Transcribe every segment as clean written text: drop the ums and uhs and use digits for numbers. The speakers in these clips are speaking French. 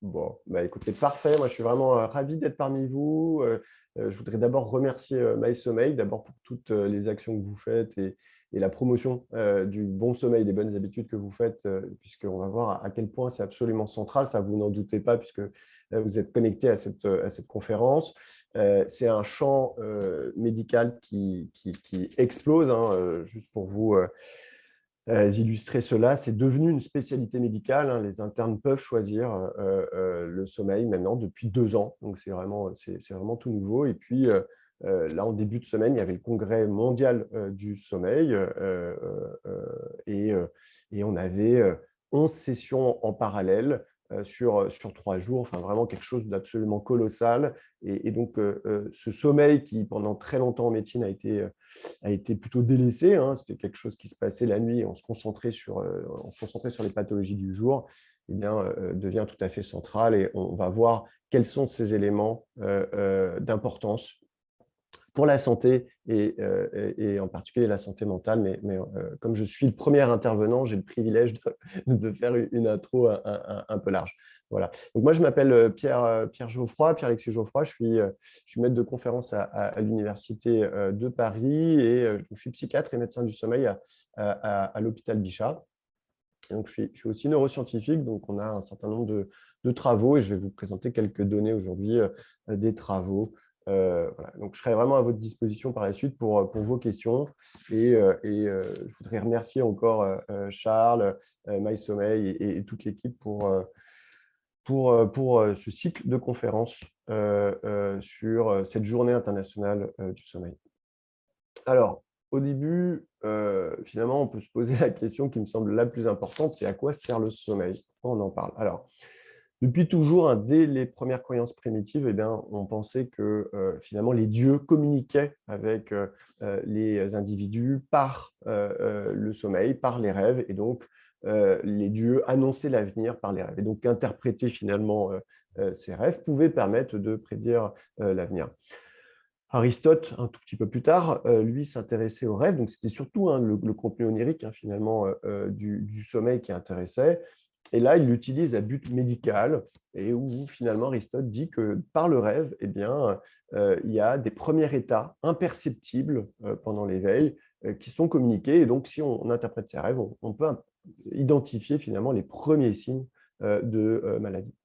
Bon, bah, écoutez, parfait. Moi, je suis vraiment ravi d'être parmi vous. Je voudrais d'abord remercier MySommeil, d'abord pour toutes les actions que vous faites et la promotion du bon sommeil, des bonnes habitudes que vous faites, puisqu'on va voir à quel point c'est absolument central. Ça, vous n'en doutez pas, puisque vous êtes connecté à cette conférence. C'est un champ médical qui explose, hein, juste pour vous illustrer cela. C'est devenu une spécialité médicale, hein. Les internes peuvent choisir le sommeil maintenant depuis 2 ans. Donc, c'est vraiment tout nouveau. Et puis, là, en début de semaine, il y avait le congrès mondial du sommeil et, et on avait 11 sessions en parallèle sur 3 jours. Enfin, vraiment quelque chose d'absolument colossal. Et donc, ce sommeil qui, pendant très longtemps en médecine, a été plutôt délaissé, hein. C'était quelque chose qui se passait la nuit, on se concentrait sur les pathologies du jour, eh bien, devient tout à fait central et on va voir quels sont ces éléments d'importance pour la santé et en particulier la santé mentale. Mais comme je suis le premier intervenant, j'ai le privilège de faire une intro un peu large. Voilà. Donc moi, je m'appelle Pierre Geoffroy, Pierre-Alexis Geoffroy. Je suis maître de conférence à l'Université de Paris et je suis psychiatre et médecin du sommeil à l'hôpital Bichat. Et donc, je suis aussi neuroscientifique, donc on a un certain nombre de travaux et je vais vous présenter quelques données aujourd'hui des travaux. Voilà. Donc, je serai vraiment à votre disposition par la suite pour vos questions. Je voudrais remercier encore Charles, MySommeil et toute l'équipe pour ce cycle de conférences sur cette journée internationale du sommeil. Alors, au début, finalement, on peut se poser la question qui me semble la plus importante, c'est à quoi sert le sommeil? Pourquoi on en parle? Alors, depuis toujours, hein, dès les premières croyances primitives, eh bien, on pensait que finalement les dieux communiquaient avec les individus par le sommeil, par les rêves, et donc les dieux annonçaient l'avenir par les rêves. Et donc interpréter finalement ces rêves pouvait permettre de prédire l'avenir. Aristote, un tout petit peu plus tard, lui s'intéressait aux rêves, donc c'était surtout hein, le contenu onirique hein, finalement du sommeil qui intéressait. Et là, il l'utilise à but médical, et où finalement Aristote dit que par le rêve, eh bien, il y a des premiers états imperceptibles pendant l'éveil qui sont communiqués. Et donc, si on interprète ces rêves, on peut identifier finalement les premiers signes de maladie.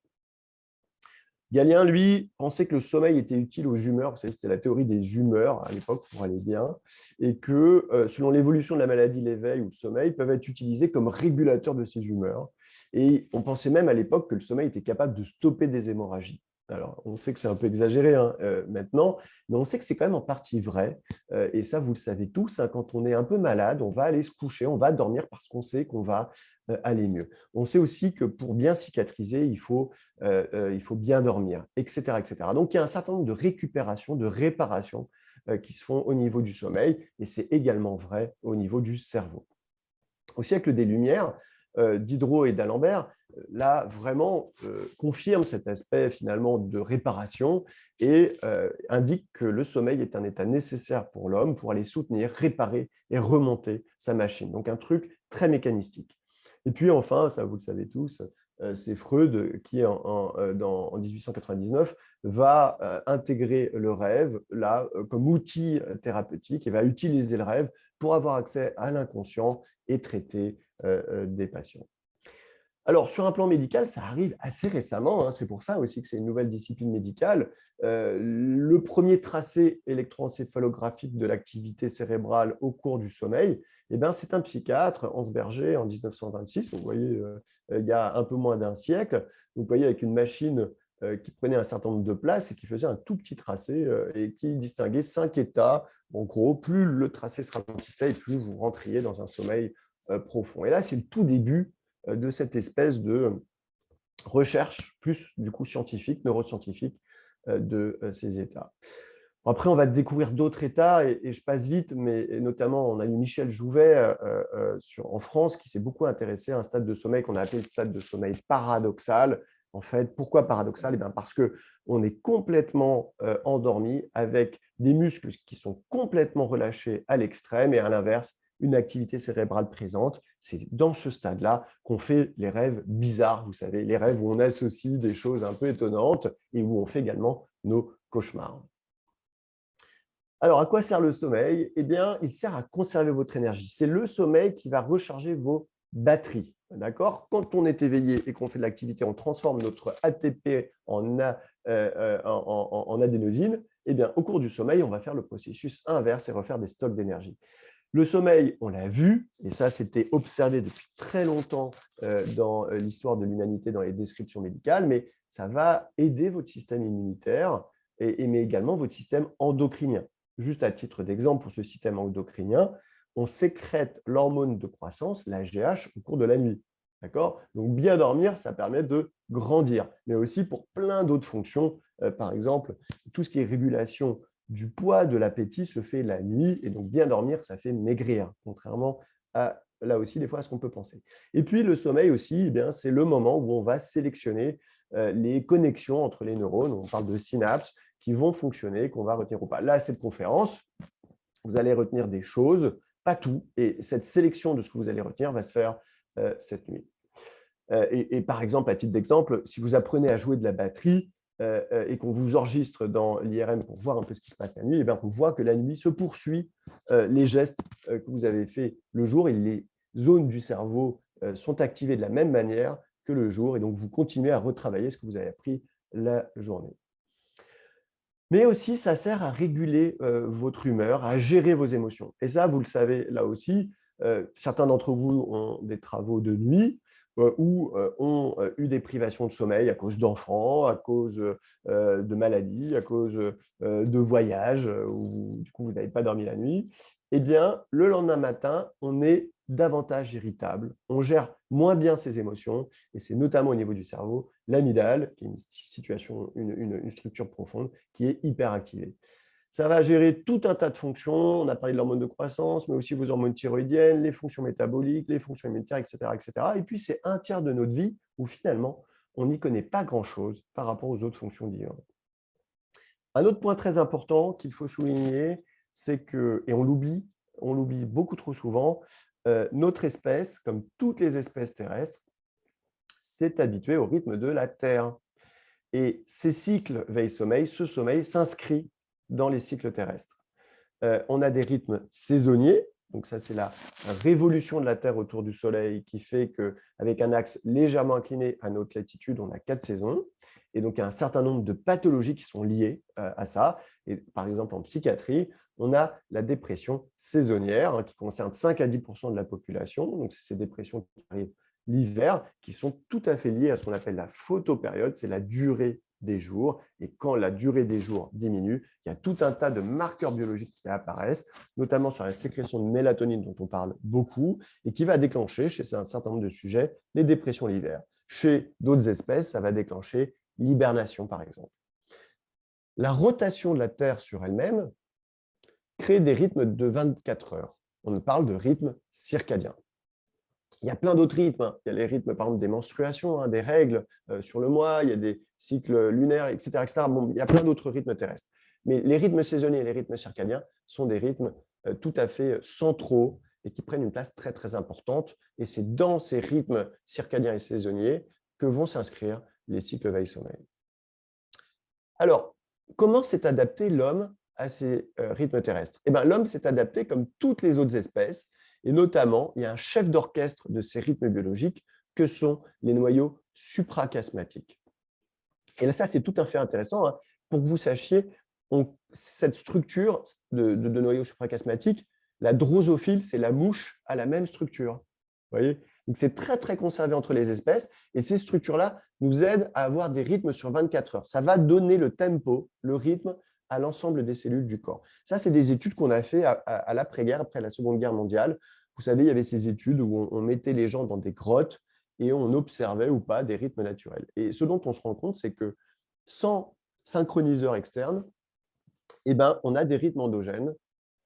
Galien, lui, pensait que le sommeil était utile aux humeurs. Vous savez, c'était la théorie des humeurs à l'époque pour aller bien, et que selon l'évolution de la maladie, l'éveil ou le sommeil peuvent être utilisés comme régulateurs de ces humeurs. Et on pensait même à l'époque que le sommeil était capable de stopper des hémorragies. Alors, on sait que c'est un peu exagéré hein, maintenant, mais on sait que c'est quand même en partie vrai. Et ça, vous le savez tous, hein, quand on est un peu malade, on va aller se coucher, on va dormir parce qu'on sait qu'on va aller mieux. On sait aussi que pour bien cicatriser, il faut bien dormir, etc., etc. Donc, il y a un certain nombre de récupérations, de réparations qui se font au niveau du sommeil, et c'est également vrai au niveau du cerveau. Au siècle des Lumières, Diderot et d'Alembert, là, vraiment, confirment cet aspect finalement de réparation et indiquent que le sommeil est un état nécessaire pour l'homme pour aller soutenir, réparer et remonter sa machine. Donc, un truc très mécanistique. Et puis, enfin, ça vous le savez tous, c'est Freud qui, en 1899, va intégrer le rêve là, comme outil thérapeutique et va utiliser le rêve pour avoir accès à l'inconscient et traiter des patients. Alors, sur un plan médical, ça arrive assez récemment, hein, c'est pour ça aussi que c'est une nouvelle discipline médicale. Le premier tracé électroencéphalographique de l'activité cérébrale au cours du sommeil, eh ben, c'est un psychiatre, Hans Berger, en 1926, donc vous voyez, il y a un peu moins d'un siècle. Donc, vous voyez, avec une machine qui prenait un certain nombre de places et qui faisait un tout petit tracé et qui distinguait 5 états. En gros, plus le tracé se ralentissait et plus vous rentriez dans un sommeil profond. Et là, c'est le tout début de cette espèce de recherche plus du coup scientifique, neuroscientifique de ces états. Après, on va découvrir d'autres états et je passe vite, mais notamment, on a eu Michel Jouvet en France qui s'est beaucoup intéressé à un stade de sommeil qu'on a appelé le stade de sommeil paradoxal. En fait, pourquoi paradoxal? Eh bien, parce qu'on est complètement endormi avec des muscles qui sont complètement relâchés à l'extrême et à l'inverse, une activité cérébrale présente. C'est dans ce stade-là qu'on fait les rêves bizarres, vous savez, les rêves où on associe des choses un peu étonnantes et où on fait également nos cauchemars. Alors, à quoi sert le sommeil? Eh bien, il sert à conserver votre énergie. C'est le sommeil qui va recharger vos batteries. D'accord? Quand on est éveillé et qu'on fait de l'activité, on transforme notre ATP en adénosine. Eh bien, au cours du sommeil, on va faire le processus inverse et refaire des stocks d'énergie. Le sommeil, on l'a vu, et ça, c'était observé depuis très longtemps dans l'histoire de l'humanité, dans les descriptions médicales, mais ça va aider votre système immunitaire, mais également votre système endocrinien. Juste à titre d'exemple, pour ce système endocrinien, on sécrète l'hormone de croissance, la GH, au cours de la nuit. D'accord? Donc, bien dormir, ça permet de grandir, mais aussi pour plein d'autres fonctions. Par exemple, tout ce qui est régulation du poids, de l'appétit se fait la nuit, et donc bien dormir, ça fait maigrir, contrairement à, là aussi, des fois, à ce qu'on peut penser. Et puis, le sommeil aussi, eh c'est le moment où on va sélectionner les connexions entre les neurones. On parle de synapses qui vont fonctionner, qu'on va retenir ou pas. Là, cette conférence, vous allez retenir des choses, pas tout, et cette sélection de ce que vous allez retenir va se faire cette nuit. Et par exemple, à titre d'exemple, si vous apprenez à jouer de la batterie et qu'on vous enregistre dans l'IRM pour voir un peu ce qui se passe la nuit, on voit que la nuit se poursuit les gestes que vous avez faits le jour et les zones du cerveau sont activées de la même manière que le jour. Et donc, vous continuez à retravailler ce que vous avez appris la journée. Mais aussi, ça sert à réguler votre humeur, à gérer vos émotions. Et ça, vous le savez là aussi, certains d'entre vous ont des travaux de nuit ou ont eu des privations de sommeil à cause d'enfants, à cause de maladies, à cause de voyages, où du coup, vous n'avez pas dormi la nuit. Eh bien, le lendemain matin, on est davantage irritable, on gère moins bien ses émotions, et c'est notamment au niveau du cerveau, l'amygdale, qui est une structure profonde, qui est hyper activée. Ça va gérer tout un tas de fonctions. On a parlé de l'hormone de croissance, mais aussi vos hormones thyroïdiennes, les fonctions métaboliques, les fonctions immunitaires, etc., etc. Et puis, c'est un tiers de notre vie où finalement, on n'y connaît pas grand-chose par rapport aux autres fonctions diurnes. Un autre point très important qu'il faut souligner, c'est que, et on l'oublie beaucoup trop souvent, notre espèce, comme toutes les espèces terrestres, s'est habituée au rythme de la Terre. Et ces cycles veille-sommeil, ce sommeil s'inscrit dans les cycles terrestres. On a des rythmes saisonniers, donc ça c'est la révolution de la Terre autour du Soleil qui fait qu'avec un axe légèrement incliné à notre latitude, on a 4 saisons. Et donc il y a un certain nombre de pathologies qui sont liées à ça. Et par exemple en psychiatrie, on a la dépression saisonnière qui concerne 5 à 10% de la population. Donc c'est ces dépressions qui arrivent l'hiver, qui sont tout à fait liées à ce qu'on appelle la photopériode, c'est la durée des jours. Et quand la durée des jours diminue, il y a tout un tas de marqueurs biologiques qui apparaissent, notamment sur la sécrétion de mélatonine dont on parle beaucoup, et qui va déclencher, chez un certain nombre de sujets, les dépressions l'hiver. Chez d'autres espèces, ça va déclencher l'hibernation, par exemple. La rotation de la Terre sur elle-même crée des rythmes de 24 heures. On parle de rythme circadien. Il y a plein d'autres rythmes. Il y a les rythmes, par exemple, des menstruations, des règles sur le mois, il y a des cycles lunaires, etc. etc. Bon, il y a plein d'autres rythmes terrestres. Mais les rythmes saisonniers et les rythmes circadiens sont des rythmes tout à fait centraux et qui prennent une place très, très importante. Et c'est dans ces rythmes circadiens et saisonniers que vont s'inscrire les cycles veille-sommeil. Alors, comment s'est adapté l'homme à ces rythmes terrestres? Eh bien, l'homme s'est adapté comme toutes les autres espèces, et notamment, il y a un chef d'orchestre de ces rythmes biologiques que sont les noyaux suprachiasmatiques. Et là, ça, c'est tout à fait intéressant. Pour que vous sachiez, cette structure de noyaux suprachiasmatiques, la drosophile, c'est la mouche, a la même structure. Vous voyez? Donc, c'est très, très conservé entre les espèces. Et ces structures-là nous aident à avoir des rythmes sur 24 heures. Ça va donner le tempo, le rythme à l'ensemble des cellules du corps. Ça, c'est des études qu'on a fait à l'après-guerre, après la Seconde Guerre mondiale. Vous savez, il y avait ces études où on mettait les gens dans des grottes et on observait ou pas des rythmes naturels. Et ce dont on se rend compte, c'est que sans synchroniseur externe, eh ben, on a des rythmes endogènes,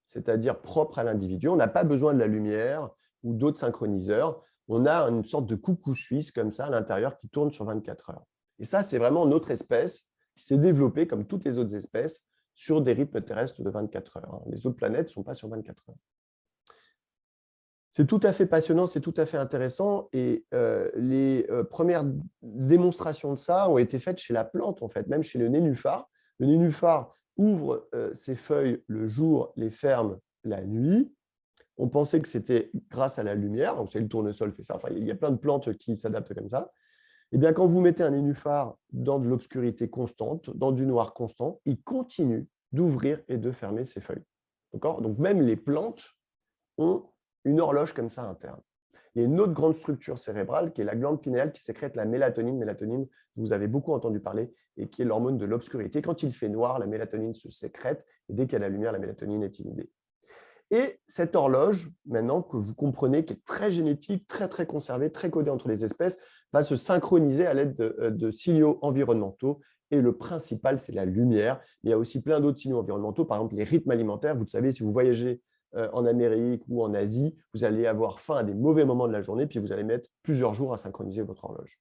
c'est-à-dire propres à l'individu. On n'a pas besoin de la lumière ou d'autres synchroniseurs. On a une sorte de coucou suisse comme ça à l'intérieur qui tourne sur 24 heures. Et ça, c'est vraiment notre espèce qui s'est développée, comme toutes les autres espèces, sur des rythmes terrestres de 24 heures. Les autres planètes ne sont pas sur 24 heures. C'est tout à fait passionnant, c'est tout à fait intéressant et les premières démonstrations de ça ont été faites chez la plante, en fait, même chez le nénuphar. Le nénuphar ouvre ses feuilles le jour, les ferme la nuit. On pensait que c'était grâce à la lumière, donc c'est le tournesol fait ça, enfin, il y a plein de plantes qui s'adaptent comme ça. Eh bien, quand vous mettez un nénuphar dans de l'obscurité constante, dans du noir constant, il continue d'ouvrir et de fermer ses feuilles. Donc même les plantes ont une horloge comme ça interne. Il y a une autre grande structure cérébrale qui est la glande pinéale qui sécrète la mélatonine. Mélatonine, vous avez beaucoup entendu parler, et qui est l'hormone de l'obscurité. Quand il fait noir, la mélatonine se sécrète, et dès qu'il y a la lumière, la mélatonine est inhibée. Et cette horloge, maintenant que vous comprenez, qui est très génétique, très conservée, très codée entre les espèces, va se synchroniser à l'aide de signaux environnementaux. Et le principal, c'est la lumière. Mais il y a aussi plein d'autres signaux environnementaux, par exemple les rythmes alimentaires. Vous le savez, si vous voyagez en Amérique ou en Asie, vous allez avoir faim à des mauvais moments de la journée, puis vous allez mettre plusieurs jours à synchroniser votre horloge.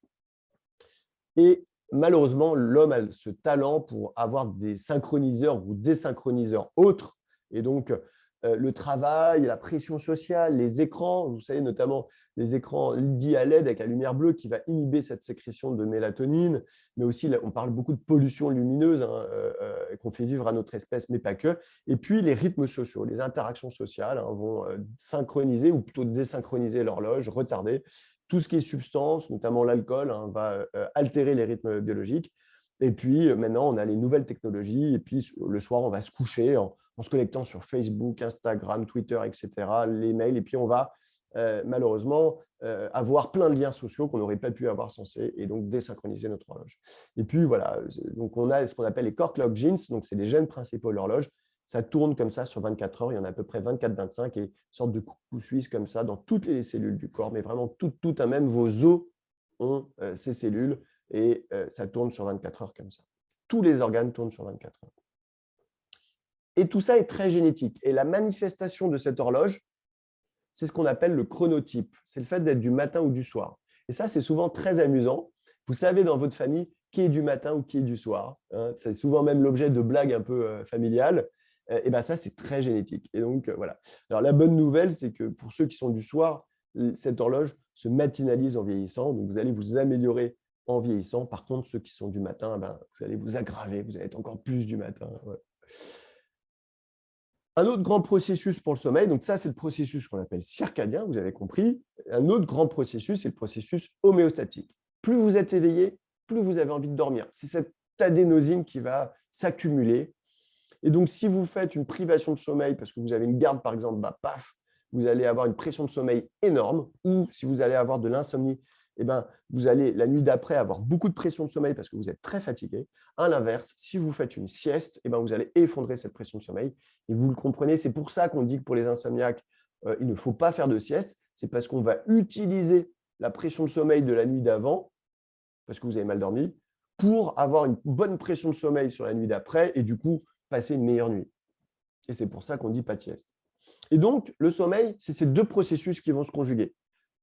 Et malheureusement, l'homme a ce talent pour avoir des synchroniseurs ou désynchroniseurs autres. Et donc, le travail, la pression sociale, les écrans, vous savez notamment les écrans dits à LED avec la lumière bleue qui va inhiber cette sécrétion de mélatonine, mais aussi on parle beaucoup de pollution lumineuse qu'on fait vivre à notre espèce, mais pas que. Et puis les rythmes sociaux, les interactions sociales vont synchroniser ou plutôt désynchroniser l'horloge, retarder. Tout ce qui est substance, notamment l'alcool, va altérer les rythmes biologiques. Et puis maintenant, on a les nouvelles technologies. Et puis le soir, on va se coucher en se connectant sur Facebook, Instagram, Twitter, etc., les mails. Et puis on va malheureusement avoir plein de liens sociaux qu'on n'aurait pas pu avoir sans et donc désynchroniser notre horloge. Et puis voilà, donc on a ce qu'on appelle les core clock genes, donc c'est les gènes principaux de l'horloge. Ça tourne comme ça sur 24 heures, il y en a à peu près 24-25 et une sorte de coucou suisse comme ça dans toutes les cellules du corps, mais vraiment tout à même vos os ont ces cellules et ça tourne sur 24 heures comme ça. Tous les organes tournent sur 24 heures. Et tout ça est très génétique. Et la manifestation de cette horloge, c'est ce qu'on appelle le chronotype. C'est le fait d'être du matin ou du soir. Et ça, c'est souvent très amusant. Vous savez dans votre famille qui est du matin ou qui est du soir. C'est souvent même l'objet de blagues un peu familiales. Et bien ça, c'est très génétique. Et donc, voilà. Alors, la bonne nouvelle, c'est que pour ceux qui sont du soir, cette horloge se matinalise en vieillissant. Donc, vous allez vous améliorer en vieillissant. Par contre, ceux qui sont du matin, vous allez vous aggraver. Vous allez être encore plus du matin. Ouais. Un autre grand processus pour le sommeil, donc ça, c'est le processus qu'on appelle circadien, vous avez compris. Un autre grand processus, c'est le processus homéostatique. Plus vous êtes éveillé, plus vous avez envie de dormir. C'est cette adénosine qui va s'accumuler. Et donc, si vous faites une privation de sommeil, parce que vous avez une garde, par exemple, paf, vous allez avoir une pression de sommeil énorme. Ou si vous allez avoir de l'insomnie, vous allez, la nuit d'après, avoir beaucoup de pression de sommeil parce que vous êtes très fatigué. À l'inverse, si vous faites une sieste, vous allez effondrer cette pression de sommeil. Et vous le comprenez, c'est pour ça qu'on dit que pour les insomniaques, il ne faut pas faire de sieste. C'est parce qu'on va utiliser la pression de sommeil de la nuit d'avant, parce que vous avez mal dormi, pour avoir une bonne pression de sommeil sur la nuit d'après et du coup, passer une meilleure nuit. Et c'est pour ça qu'on dit pas de sieste. Et donc, le sommeil, c'est ces deux processus qui vont se conjuguer.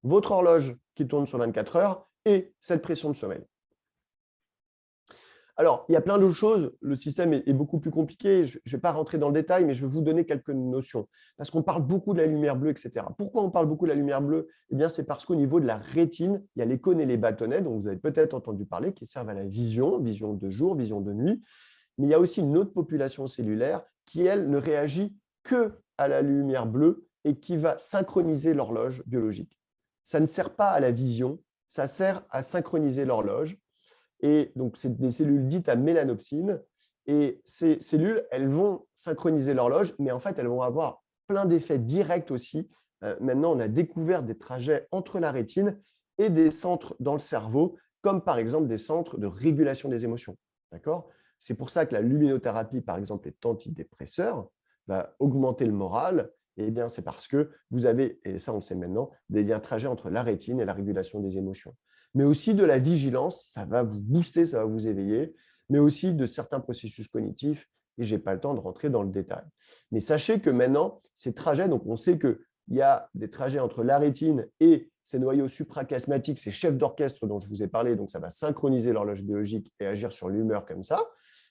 Votre horloge qui tourne sur 24 heures et cette pression de sommeil. Alors, il y a plein d'autres choses. Le système est beaucoup plus compliqué. Je ne vais pas rentrer dans le détail, mais je vais vous donner quelques notions. Parce qu'on parle beaucoup de la lumière bleue, etc. Pourquoi on parle beaucoup de la lumière bleue? Eh bien, c'est parce qu'au niveau de la rétine, il y a les cônes et les bâtonnets, dont vous avez peut-être entendu parler, qui servent à la vision, vision de jour, vision de nuit. Mais il y a aussi une autre population cellulaire qui, elle, ne réagit que à la lumière bleue et qui va synchroniser l'horloge biologique. Ça ne sert pas à la vision, ça sert à synchroniser l'horloge. Et donc, c'est des cellules dites à mélanopsine. Et ces cellules, elles vont synchroniser l'horloge, mais en fait, elles vont avoir plein d'effets directs aussi. Maintenant, on a découvert des trajets entre la rétine et des centres dans le cerveau, comme par exemple des centres de régulation des émotions. D'accord ? C'est pour ça que la luminothérapie, par exemple, est antidépresseur, va augmenter le moral. Et bien, c'est parce que vous avez, et ça on le sait maintenant, des liens trajets entre la rétine et la régulation des émotions. Mais aussi de la vigilance, ça va vous booster, ça va vous éveiller, mais aussi de certains processus cognitifs, et je n'ai pas le temps de rentrer dans le détail. Mais sachez que maintenant, ces trajets, donc on sait qu'il y a des trajets entre la rétine et ces noyaux suprachiasmatiques, ces chefs d'orchestre dont je vous ai parlé, donc ça va synchroniser l'horloge biologique et agir sur l'humeur comme ça.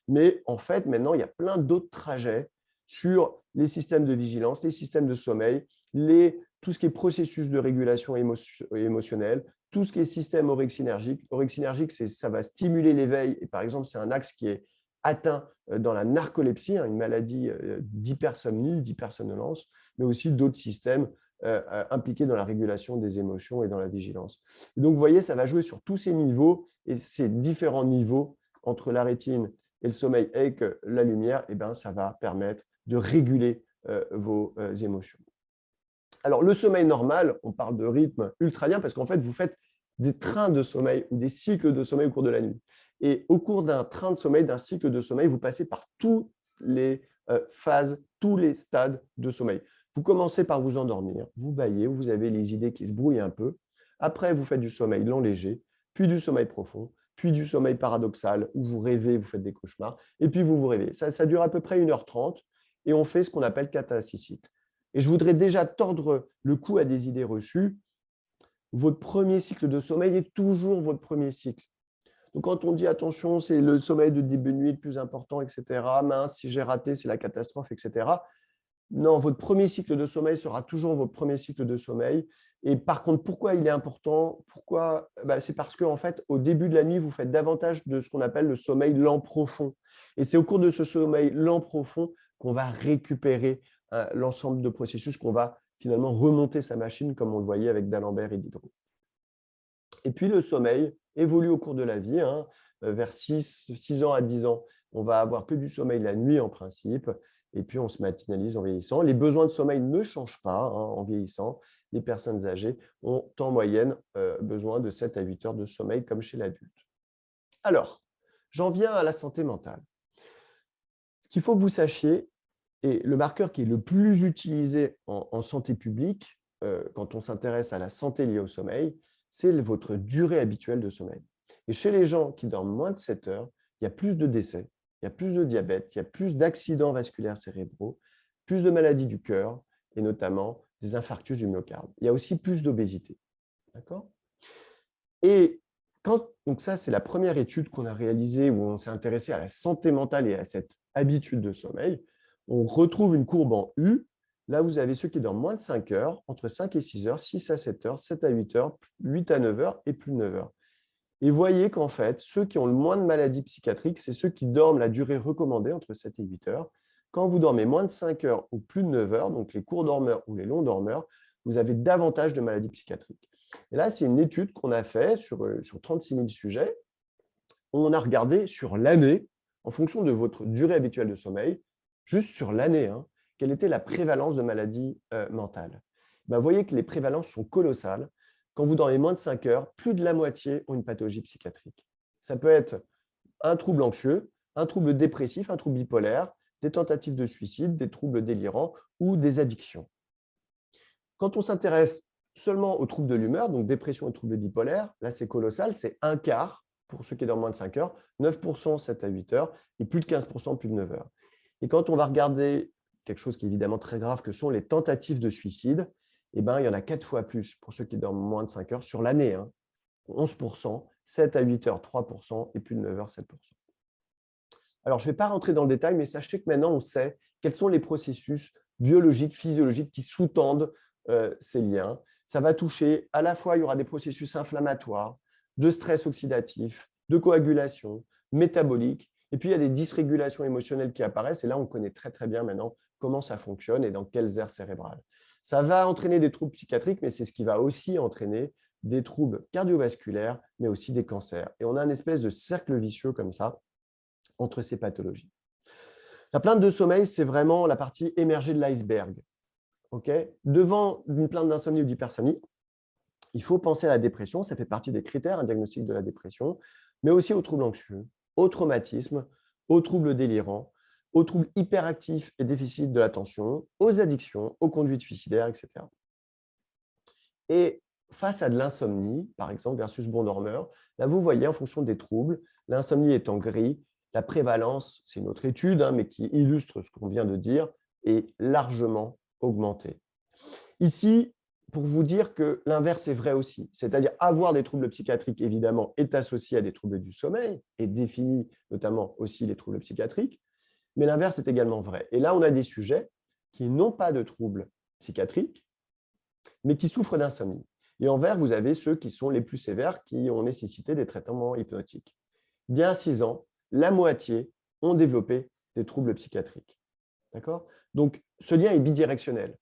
Mais en fait, maintenant, il y a plein d'autres trajets sur les systèmes de vigilance, les systèmes de sommeil, les tout ce qui est processus de régulation émotionnelle, tout ce qui est système orexinergique. Orexinergique, ça va stimuler l'éveil. Et par exemple, c'est un axe qui est atteint dans la narcolepsie, une maladie d'hypersomnie, d'hypersomnolence, mais aussi d'autres systèmes impliqués dans la régulation des émotions et dans la vigilance. Et donc, vous voyez, ça va jouer sur tous ces niveaux et ces différents niveaux entre la rétine et le sommeil avec la lumière, eh bien, ça va permettre de réguler vos émotions. Alors, le sommeil normal, on parle de rythme ultradien parce qu'en fait, vous faites des trains de sommeil ou des cycles de sommeil au cours de la nuit. Et au cours d'un train de sommeil, d'un cycle de sommeil, vous passez par toutes les phases, tous les stades de sommeil. Vous commencez par vous endormir, vous bâillez, vous avez les idées qui se brouillent un peu. Après, vous faites du sommeil lent léger, puis du sommeil profond, puis du sommeil paradoxal où vous rêvez, vous faites des cauchemars, et puis vous vous réveillez. Ça dure à peu près 1h30 et on fait ce qu'on appelle catacécite. Et je voudrais déjà tordre le cou à des idées reçues. Votre premier cycle de sommeil est toujours votre premier cycle. Donc, quand on dit attention, c'est le sommeil de début de nuit le plus important, etc. Mince, si j'ai raté, c'est la catastrophe, etc. Non, votre premier cycle de sommeil sera toujours votre premier cycle de sommeil. Et par contre, pourquoi il est important? C'est parce qu'en fait, au début de la nuit, vous faites davantage de ce qu'on appelle le sommeil lent profond. Et c'est au cours de ce sommeil lent profond qu'on va récupérer l'ensemble de processus, qu'on va finalement remonter sa machine, comme on le voyait avec d'Alembert et Diderot. Et puis, le sommeil évolue au cours de la vie. Vers 6 ans à 10 ans, on va avoir que du sommeil la nuit en principe. Et puis, on se matinalise en vieillissant. Les besoins de sommeil ne changent pas en vieillissant. Les personnes âgées ont en moyenne besoin de 7 à 8 heures de sommeil, comme chez l'adulte. Alors, j'en viens à la santé mentale. Ce qu'il faut que vous sachiez, et le marqueur qui est le plus utilisé en santé publique, quand on s'intéresse à la santé liée au sommeil, c'est votre durée habituelle de sommeil. Et chez les gens qui dorment moins de 7 heures, il y a plus de décès, il y a plus de diabète, il y a plus d'accidents vasculaires cérébraux, plus de maladies du cœur et notamment des infarctus du myocarde. Il y a aussi plus d'obésité. D'accord ? Et donc ça, c'est la première étude qu'on a réalisée où on s'est intéressé à la santé mentale et à cette habitude de sommeil. On retrouve une courbe en U. Là, vous avez ceux qui dorment moins de 5 heures, entre 5 et 6 heures, 6 à 7 heures, 7 à 8 heures, 8 à 9 heures et plus de 9 heures. Et voyez qu'en fait, ceux qui ont le moins de maladies psychiatriques, c'est ceux qui dorment la durée recommandée entre 7 et 8 heures. Quand vous dormez moins de 5 heures ou plus de 9 heures, donc les courts dormeurs ou les longs dormeurs, vous avez davantage de maladies psychiatriques. Et là, c'est une étude qu'on a faite sur 36 000 sujets. On a regardé sur l'année, en fonction de votre durée habituelle de sommeil, juste sur l'année, quelle était la prévalence de maladies mentales. Vous voyez que les prévalences sont colossales. Quand vous dormez moins de 5 heures, plus de la moitié ont une pathologie psychiatrique. Ça peut être un trouble anxieux, un trouble dépressif, un trouble bipolaire, des tentatives de suicide, des troubles délirants ou des addictions. Quand on s'intéresse seulement aux troubles de l'humeur, donc dépression et troubles bipolaires, là c'est colossal, c'est un quart pour ceux qui dorment moins de 5 heures, 9% 7 à 8 heures et plus de 15% plus de 9 heures. Et quand on va regarder quelque chose qui est évidemment très grave, que sont les tentatives de suicide, il y en a 4 fois plus pour ceux qui dorment moins de 5 heures sur l'année. 11%, 7 à 8 heures, 3% et plus de 9 heures, 7%. Alors, je ne vais pas rentrer dans le détail, mais sachez que maintenant, on sait quels sont les processus biologiques, physiologiques qui sous-tendent ces liens. Ça va toucher à la fois, il y aura des processus inflammatoires, de stress oxydatif, de coagulation, métabolique, et puis il y a des dysrégulations émotionnelles qui apparaissent, et là, on connaît très très bien maintenant comment ça fonctionne et dans quelles aires cérébrales. Ça va entraîner des troubles psychiatriques, mais c'est ce qui va aussi entraîner des troubles cardiovasculaires, mais aussi des cancers. Et on a une espèce de cercle vicieux comme ça entre ces pathologies. La plainte de sommeil, c'est vraiment la partie émergée de l'iceberg. Devant une plainte d'insomnie ou d'hypersomnie, il faut penser à la dépression, ça fait partie des critères, un diagnostic de la dépression, mais aussi aux troubles anxieux, aux traumatismes, aux troubles délirants, aux troubles hyperactifs et déficit de l'attention, aux addictions, aux conduites suicidaires, etc. Et face à de l'insomnie, par exemple, versus bon dormeur, là, vous voyez, en fonction des troubles, l'insomnie est en gris, la prévalence, c'est une autre étude, mais qui illustre ce qu'on vient de dire, est largement augmentée. Ici, pour vous dire que l'inverse est vrai aussi, c'est-à-dire avoir des troubles psychiatriques, évidemment, est associé à des troubles du sommeil et définit notamment aussi les troubles psychiatriques, mais l'inverse est également vrai. Et là, on a des sujets qui n'ont pas de troubles psychiatriques, mais qui souffrent d'insomnie. Et en vert, vous avez ceux qui sont les plus sévères, qui ont nécessité des traitements hypnotiques. Bien à 6 ans, la moitié ont développé des troubles psychiatriques. D'accord? Donc, ce lien est bidirectionnel.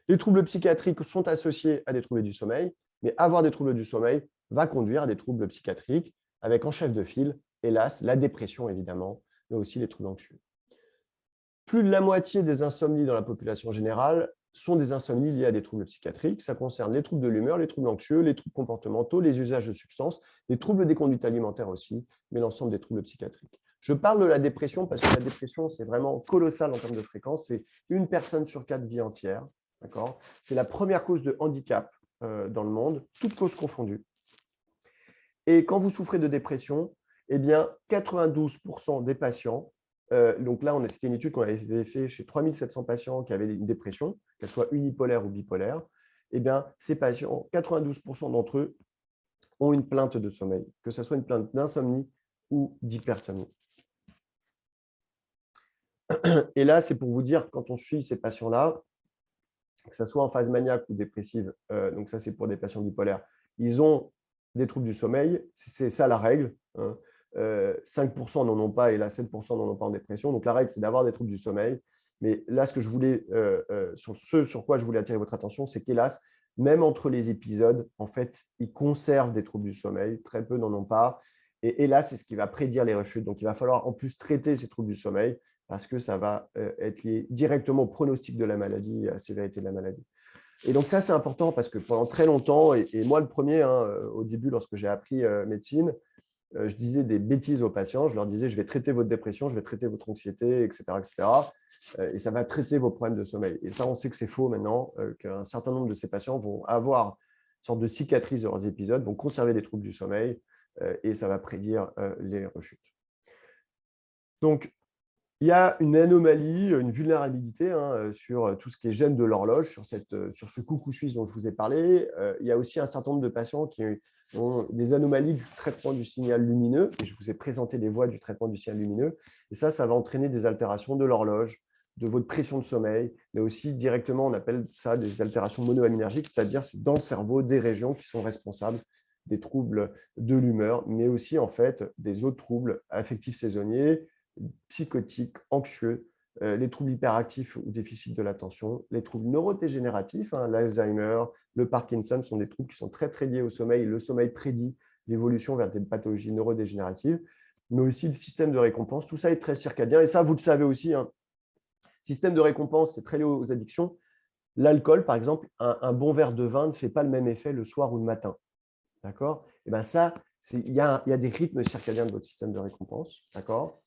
Les troubles psychiatriques sont associés à des troubles du sommeil, mais avoir des troubles du sommeil va conduire à des troubles psychiatriques, avec en chef de file, hélas, la dépression évidemment, mais aussi les troubles anxieux. Plus de la moitié des insomnies dans la population générale sont des insomnies liées à des troubles psychiatriques. Ça concerne les troubles de l'humeur, les troubles anxieux, les troubles comportementaux, les usages de substances, les troubles des conduites alimentaires aussi, mais l'ensemble des troubles psychiatriques. Je parle de la dépression parce que la dépression, c'est vraiment colossal en termes de fréquence. C'est une personne sur 4 vie entière. C'est la première cause de handicap dans le monde, toutes causes confondues. Et quand vous souffrez de dépression, eh bien, 92% des patients, donc là, c'était une étude qu'on avait fait chez 3700 patients qui avaient une dépression, qu'elle soit unipolaire ou bipolaire, eh bien, ces patients, 92% d'entre eux ont une plainte de sommeil, que ce soit une plainte d'insomnie ou d'hypersomnie. Et là, c'est pour vous dire, quand on suit ces patients-là, que ce soit en phase maniaque ou dépressive, donc ça, c'est pour des patients bipolaires, ils ont des troubles du sommeil, c'est ça la règle. 5% n'en ont pas et là, 7% n'en ont pas en dépression. Donc, la règle, c'est d'avoir des troubles du sommeil. Mais là, ce sur quoi je voulais attirer votre attention, c'est qu'hélas, même entre les épisodes, en fait, ils conservent des troubles du sommeil. Très peu n'en ont pas. Et là, c'est ce qui va prédire les rechutes. Donc, il va falloir en plus traiter ces troubles du sommeil parce que ça va être lié directement au pronostic de la maladie, à la sévérité de la maladie. Et donc, ça, c'est important parce que pendant très longtemps, et moi le premier, au début, lorsque j'ai appris médecine, je disais des bêtises aux patients. Je leur disais, je vais traiter votre dépression, je vais traiter votre anxiété, etc. Et ça va traiter vos problèmes de sommeil. Et ça, on sait que c'est faux maintenant, qu'un certain nombre de ces patients vont avoir une sorte de cicatrice de leurs épisodes, vont conserver des troubles du sommeil et ça va prédire les rechutes. Donc, il y a une anomalie, une vulnérabilité sur tout ce qui est gène de l'horloge, sur ce coucou suisse dont je vous ai parlé. Il y a aussi un certain nombre de patients qui ont des anomalies du traitement du signal lumineux. Et je vous ai présenté les voies du traitement du signal lumineux. Et ça va entraîner des altérations de l'horloge, de votre pression de sommeil, mais aussi directement, on appelle ça des altérations monoaminergiques, c'est-à-dire c'est dans le cerveau des régions qui sont responsables des troubles de l'humeur, mais aussi en fait des autres troubles affectifs saisonniers, psychotiques, anxieux, les troubles hyperactifs ou déficit de l'attention, les troubles neurodégénératifs, l'Alzheimer, le Parkinson sont des troubles qui sont très, très liés au sommeil. Le sommeil prédit l'évolution vers des pathologies neurodégénératives, mais aussi le système de récompense. Tout ça est très circadien. Et ça, vous le savez aussi, système de récompense, c'est très lié aux addictions. L'alcool, par exemple, un bon verre de vin ne fait pas le même effet le soir ou le matin. D'accord? Et bien ça, il y a des rythmes circadiens de votre système de récompense. D'accord?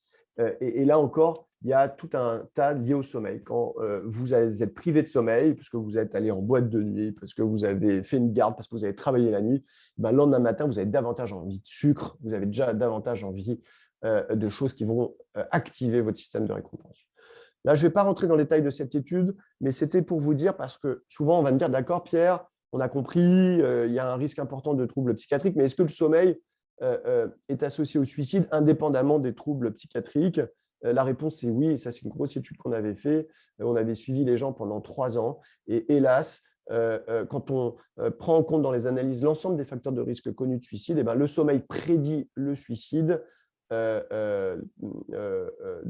Et là encore, il y a tout un tas lié au sommeil. Quand vous êtes privé de sommeil, parce que vous êtes allé en boîte de nuit, parce que vous avez fait une garde, parce que vous avez travaillé la nuit, le lendemain matin, vous avez davantage envie de sucre, vous avez déjà davantage envie de choses qui vont activer votre système de récompense. Là, je ne vais pas rentrer dans les détails de cette étude, mais c'était pour vous dire, parce que souvent, on va me dire, d'accord, Pierre, on a compris, il y a un risque important de troubles psychiatriques, mais est-ce que le sommeil est associé au suicide indépendamment des troubles psychiatriques? La réponse est oui, et ça c'est une grosse étude qu'on avait fait. On avait suivi les gens pendant 3 ans et hélas, quand on prend en compte dans les analyses l'ensemble des facteurs de risque connus de suicide, le sommeil prédit le suicide de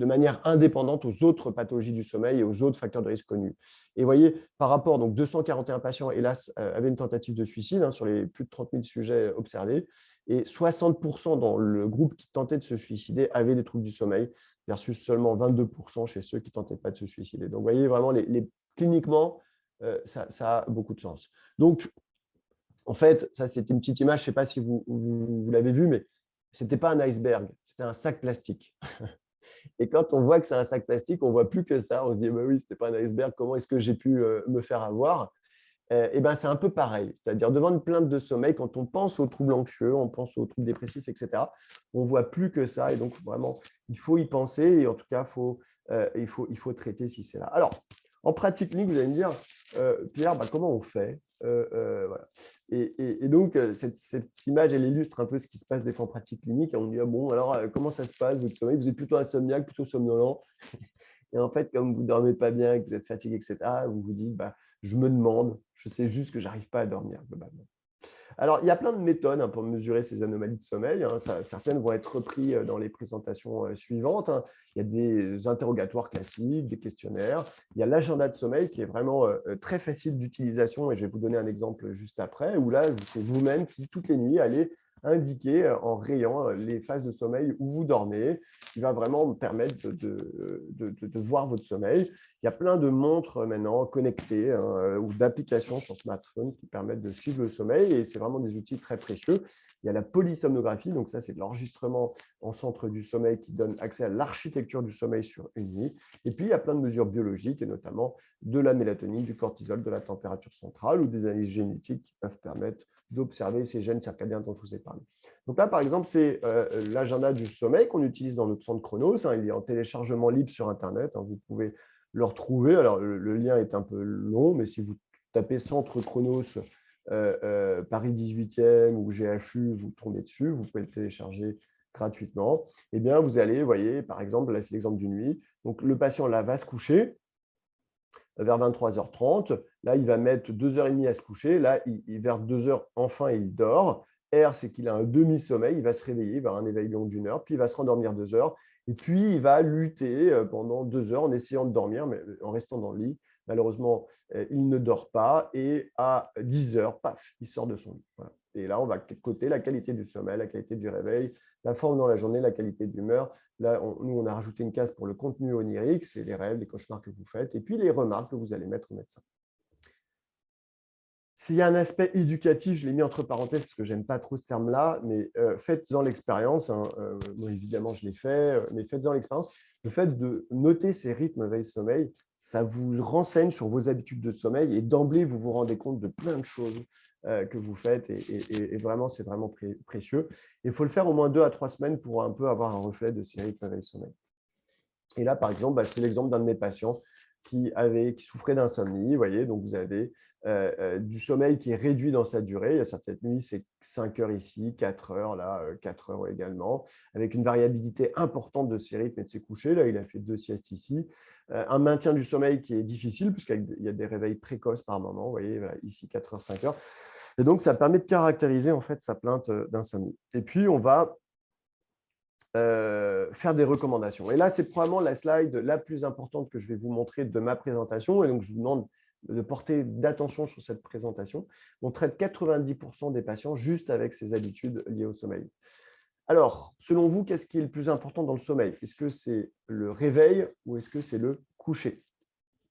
manière indépendante aux autres pathologies du sommeil et aux autres facteurs de risque connus. Et vous voyez, par rapport, donc 241 patients, hélas, avaient une tentative de suicide sur les plus de 30 000 sujets observés, et 60% dans le groupe qui tentait de se suicider avaient des troubles du sommeil, versus seulement 22% chez ceux qui ne tentaient pas de se suicider. Donc, vous voyez, vraiment, cliniquement, ça a beaucoup de sens. Donc, en fait, ça, c'était une petite image, je ne sais pas si vous l'avez vu, mais ce n'était pas un iceberg, c'était un sac plastique. Et quand on voit que c'est un sac plastique, on ne voit plus que ça. On se dit, bah oui, ce n'était pas un iceberg, comment est-ce que j'ai pu me faire avoir? Et ben, c'est un peu pareil. C'est-à-dire, devant une plainte de sommeil, quand on pense aux troubles anxieux, on pense aux troubles dépressifs, etc., on ne voit plus que ça. Et donc, vraiment, il faut y penser. Et en tout cas, il faut traiter si c'est là. Alors, en pratique clinique, vous allez me dire, Pierre, comment on fait? Voilà. Et donc, cette image, elle illustre un peu ce qui se passe des fois en pratique clinique. Et on dit, bon, alors, comment ça se passe, votre sommeil? Vous êtes plutôt insomniaque, plutôt somnolent? Et en fait, comme vous ne dormez pas bien, que vous êtes fatigué, etc., vous vous dites, je me demande, je sais juste que j'arrive pas à dormir globalement. Alors, il y a plein de méthodes pour mesurer ces anomalies de sommeil. Certaines vont être reprises dans les présentations suivantes. Il y a des interrogatoires classiques, des questionnaires. Il y a l'agenda de sommeil qui est vraiment très facile d'utilisation et je vais vous donner un exemple juste après, où là, c'est vous-même qui, toutes les nuits, allez indiquer en rayant les phases de sommeil où vous dormez, qui va vraiment vous permettre de voir votre sommeil. Il y a plein de montres maintenant connectées ou d'applications sur smartphone qui permettent de suivre le sommeil et c'est vraiment des outils très précieux. Il y a la polysomnographie, donc ça c'est de l'enregistrement en centre du sommeil qui donne accès à l'architecture du sommeil sur une nuit. Et puis il y a plein de mesures biologiques et notamment de la mélatonine, du cortisol, de la température centrale ou des analyses génétiques qui peuvent permettre d'observer ces gènes circadiens dont je vous ai parlé. Donc là, par exemple, c'est l'agenda du sommeil qu'on utilise dans notre centre Chronos. Il est en téléchargement libre sur Internet. Vous pouvez le retrouver. Alors, le lien est un peu long, mais si vous tapez Centre Chronos Paris 18e ou GHU, vous tombez dessus, vous pouvez le télécharger gratuitement. Eh bien, vous allez, vous voyez, par exemple, là, c'est l'exemple d'une nuit. Donc, le patient là va se coucher vers 23h30. Là, il va mettre 2h30 à se coucher. Là, vers 2h, enfin, il dort. R, c'est qu'il a un demi-sommeil. Il va se réveiller, il va avoir un éveil long d'1 heure, puis il va se rendormir 2 heures. Et puis, il va lutter pendant 2 heures en essayant de dormir, mais en restant dans le lit. Malheureusement, il ne dort pas. Et à 10 heures, paf, il sort de son lit. Voilà. Et là, on va coter la qualité du sommeil, la qualité du réveil, la forme dans la journée, la qualité de l'humeur. Là, nous, on a rajouté une case pour le contenu onirique, c'est les rêves, les cauchemars que vous faites, et puis les remarques que vous allez mettre au médecin. S'il y a un aspect éducatif, je l'ai mis entre parenthèses parce que je n'aime pas trop ce terme-là, mais faites-en l'expérience. Moi, évidemment, je l'ai fait, mais faites-en l'expérience. Le fait de noter ces rythmes veille-sommeil, ça vous renseigne sur vos habitudes de sommeil et d'emblée, vous vous rendez compte de plein de choses que vous faites et vraiment, c'est vraiment précieux. Il faut le faire au moins 2 à 3 semaines pour un peu avoir un reflet de ces rythmes veille-sommeil. Et là, par exemple, c'est l'exemple d'un de mes patients qui souffrait d'insomnie. Vous voyez, donc vous avez du sommeil qui est réduit dans sa durée. Il y a certaines nuits, c'est 5 heures ici, 4 heures là, 4 heures également, avec une variabilité importante de ses rythmes et de ses couchers. Là, il a fait 2 siestes ici. Un maintien du sommeil qui est difficile, puisqu'il y a des réveils précoces par moment. Vous voyez, voilà, ici, 4 heures, 5 heures. Et donc, ça permet de caractériser en fait sa plainte d'insomnie. Et puis, on va faire des recommandations. Et là, c'est probablement la slide la plus importante que je vais vous montrer de ma présentation. Et donc, je vous demande de porter d'attention sur cette présentation. On traite 90% des patients juste avec ces habitudes liées au sommeil. Alors, selon vous, qu'est-ce qui est le plus important dans le sommeil? Est-ce que c'est le réveil ou est-ce que c'est le coucher?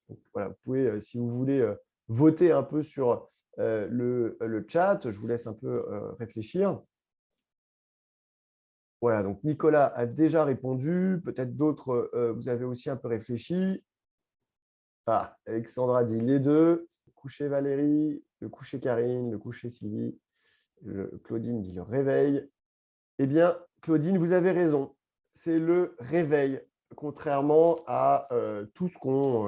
Donc, voilà, vous pouvez, si vous voulez, voter un peu sur le chat. Je vous laisse un peu réfléchir. Voilà, donc Nicolas a déjà répondu. Peut-être d'autres, vous avez aussi un peu réfléchi. Ah, Alexandra dit les deux. Le coucher Valérie, le coucher Karine, le coucher Sylvie. Claudine dit le réveil. Eh bien, Claudine, vous avez raison. C'est le réveil, contrairement à tout ce qu'on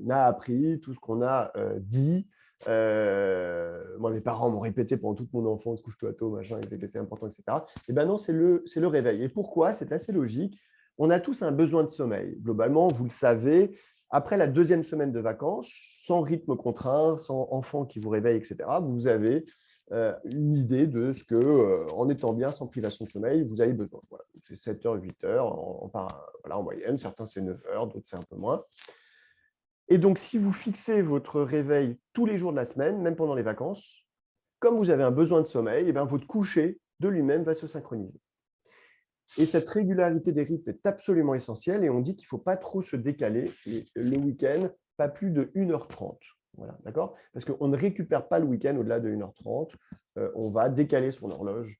a appris, tout ce qu'on a dit. Moi, mes parents m'ont répété pendant toute mon enfance, couche-toi tôt, machin, c'est important, etc. Eh bien non, c'est le réveil. Et pourquoi? C'est assez logique. On a tous un besoin de sommeil. Globalement, vous le savez, après la 2e semaine de vacances, sans rythme contraint, sans enfant qui vous réveille, etc., vous avez une idée de ce que, en étant bien, sans privation de sommeil, vous avez besoin. Voilà. C'est 7 heures, 8 heures en moyenne. Certains, c'est 9 heures, d'autres, c'est un peu moins. Et donc, si vous fixez votre réveil tous les jours de la semaine, même pendant les vacances, comme vous avez un besoin de sommeil, eh bien, votre coucher de lui-même va se synchroniser. Et cette régularité des rythmes est absolument essentielle et on dit qu'il ne faut pas trop se décaler. Et le week-end, pas plus de 1h30. Voilà, d'accord? Parce qu'on ne récupère pas le week-end au-delà de 1h30. On va décaler son horloge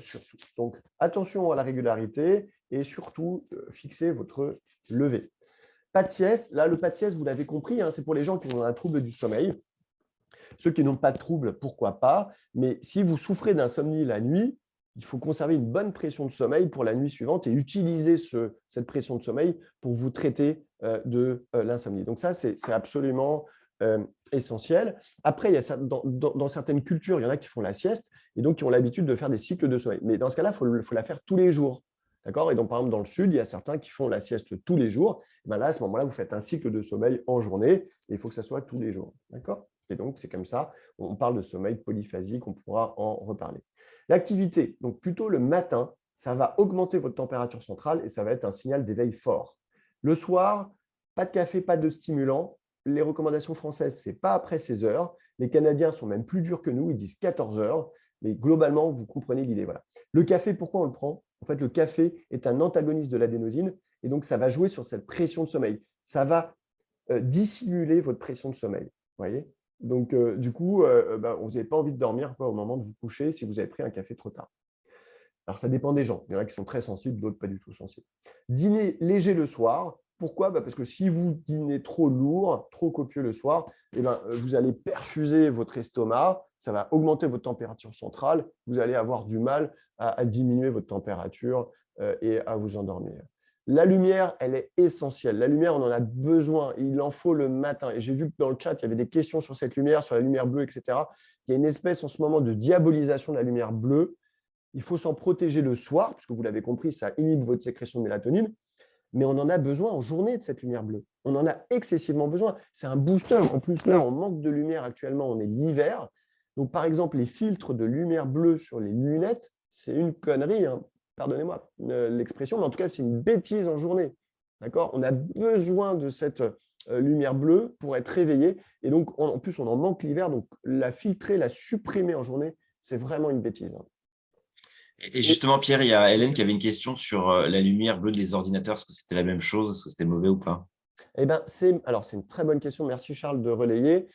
surtout. Donc, attention à la régularité et surtout, fixez votre lever. Pas de sieste. Là, le pas de sieste, vous l'avez compris, c'est pour les gens qui ont un trouble du sommeil. Ceux qui n'ont pas de trouble, pourquoi pas? Mais si vous souffrez d'insomnie la nuit, il faut conserver une bonne pression de sommeil pour la nuit suivante et utiliser cette pression de sommeil pour vous traiter de l'insomnie. Donc ça, c'est absolument essentiel. Après, dans certaines cultures, il y en a qui font la sieste et donc qui ont l'habitude de faire des cycles de sommeil. Mais dans ce cas-là, il faut la faire tous les jours. D'accord? Et donc, par exemple, dans le sud, il y a certains qui font la sieste tous les jours. Et ben là, à ce moment-là, vous faites un cycle de sommeil en journée et il faut que ça soit tous les jours. D'accord? Et donc, c'est comme ça, on parle de sommeil polyphasique, on pourra en reparler. L'activité, donc plutôt le matin, ça va augmenter votre température centrale et ça va être un signal d'éveil fort. Le soir, pas de café, pas de stimulant. Les recommandations françaises, ce n'est pas après 16 heures. Les Canadiens sont même plus durs que nous, ils disent 14 heures. Mais globalement, vous comprenez l'idée. Voilà. Le café, pourquoi on le prend? En fait, le café est un antagoniste de l'adénosine et donc ça va jouer sur cette pression de sommeil. Ça va dissimuler votre pression de sommeil. Vous voyez? Donc, du coup, vous n'avez pas envie de dormir au moment de vous coucher si vous avez pris un café trop tard. Alors, ça dépend des gens. Il y en a qui sont très sensibles, d'autres pas du tout sensibles. Dîner léger le soir. Pourquoi? Parce que si vous dînez trop lourd, trop copieux le soir, vous allez perfuser votre estomac, ça va augmenter votre température centrale, vous allez avoir du mal à diminuer votre température et à vous endormir. La lumière, elle est essentielle. La lumière, on en a besoin. Il en faut le matin. Et j'ai vu que dans le chat, il y avait des questions sur cette lumière, sur la lumière bleue, etc. Il y a une espèce en ce moment de diabolisation de la lumière bleue. Il faut s'en protéger le soir, puisque vous l'avez compris, ça inhibe votre sécrétion de mélatonine, mais on en a besoin en journée de cette lumière bleue. On en a excessivement besoin. C'est un booster. En plus, là, on manque de lumière actuellement, on est l'hiver. Donc, par exemple, les filtres de lumière bleue sur les lunettes, c'est une connerie, hein. Pardonnez-moi l'expression, mais en tout cas, c'est une bêtise en journée. D'accord? On a besoin de cette lumière bleue pour être réveillé. Et donc, en plus, on en manque l'hiver. Donc, la filtrer, la supprimer en journée, c'est vraiment une bêtise, hein. Et justement, Pierre, il y a Hélène qui avait une question sur la lumière bleue des ordinateurs. Est-ce que c'était la même chose? Est-ce que c'était mauvais ou pas? C'est une très bonne question. Merci Charles de relayer.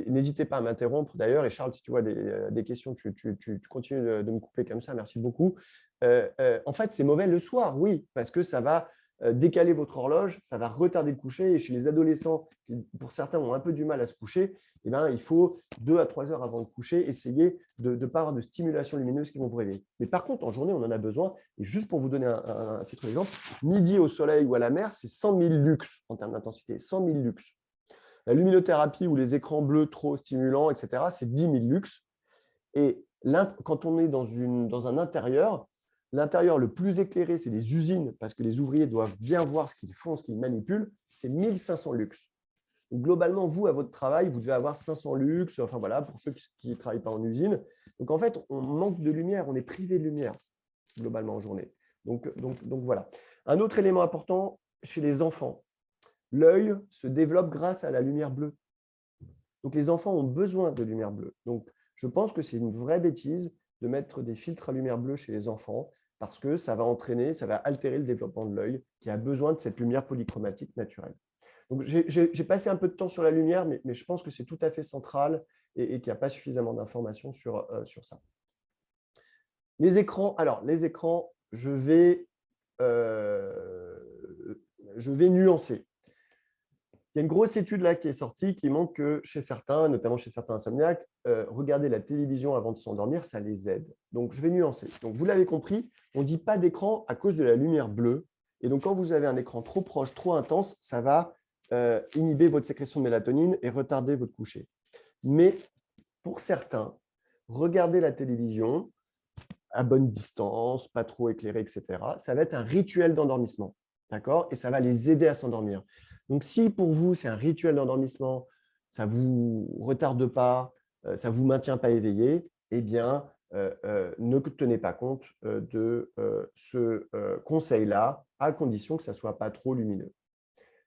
N'hésitez pas à m'interrompre d'ailleurs. Et Charles, si tu vois des questions, tu continues de me couper comme ça. Merci beaucoup. En fait, c'est mauvais le soir, oui, parce que ça va décaler votre horloge, ça va retarder le coucher. Et chez les adolescents, qui pour certains ont un peu du mal à se coucher, il faut 2 à 3 heures avant le coucher essayer de ne pas avoir de stimulation lumineuse qui vont vous réveiller. Mais par contre, en journée, on en a besoin. Et juste pour vous donner un titre d'exemple, midi au soleil ou à la mer, c'est 100 000 lux en termes d'intensité, 100 000 lux. La luminothérapie ou les écrans bleus trop stimulants, etc., c'est 10 000 lux. Et quand on est dans un intérieur, l'intérieur le plus éclairé, c'est les usines, parce que les ouvriers doivent bien voir ce qu'ils font, ce qu'ils manipulent, c'est 1500 lux. Donc, globalement, vous, à votre travail, vous devez avoir 500 lux, enfin voilà, pour ceux qui ne travaillent pas en usine. Donc, en fait, on manque de lumière, on est privé de lumière, globalement, en journée. Donc voilà. Un autre élément important, chez les enfants, l'œil se développe grâce à la lumière bleue. Donc, les enfants ont besoin de lumière bleue. Donc, je pense que c'est une vraie bêtise de mettre des filtres à lumière bleue chez les enfants parce que ça va entraîner, ça va altérer le développement de l'œil qui a besoin de cette lumière polychromatique naturelle. Donc, j'ai passé un peu de temps sur la lumière, mais je pense que c'est tout à fait central et qu'il n'y a pas suffisamment d'informations sur ça. Les écrans, euh, je vais nuancer. Il y a une grosse étude là qui est sortie qui montre que chez certains, notamment chez certains insomniaques, regarder la télévision avant de s'endormir, ça les aide. Donc, je vais nuancer. Donc, vous l'avez compris, on ne dit pas d'écran à cause de la lumière bleue. Et donc, quand vous avez un écran trop proche, trop intense, ça va inhiber votre sécrétion de mélatonine et retarder votre coucher. Mais pour certains, regarder la télévision à bonne distance, pas trop éclairé, etc., ça va être un rituel d'endormissement. D'accord? Et ça va les aider à s'endormir. Donc, si pour vous, c'est un rituel d'endormissement, ça ne vous retarde pas, ça ne vous maintient pas éveillé, eh bien, ne tenez pas compte de ce conseil-là, à condition que ça ne soit pas trop lumineux.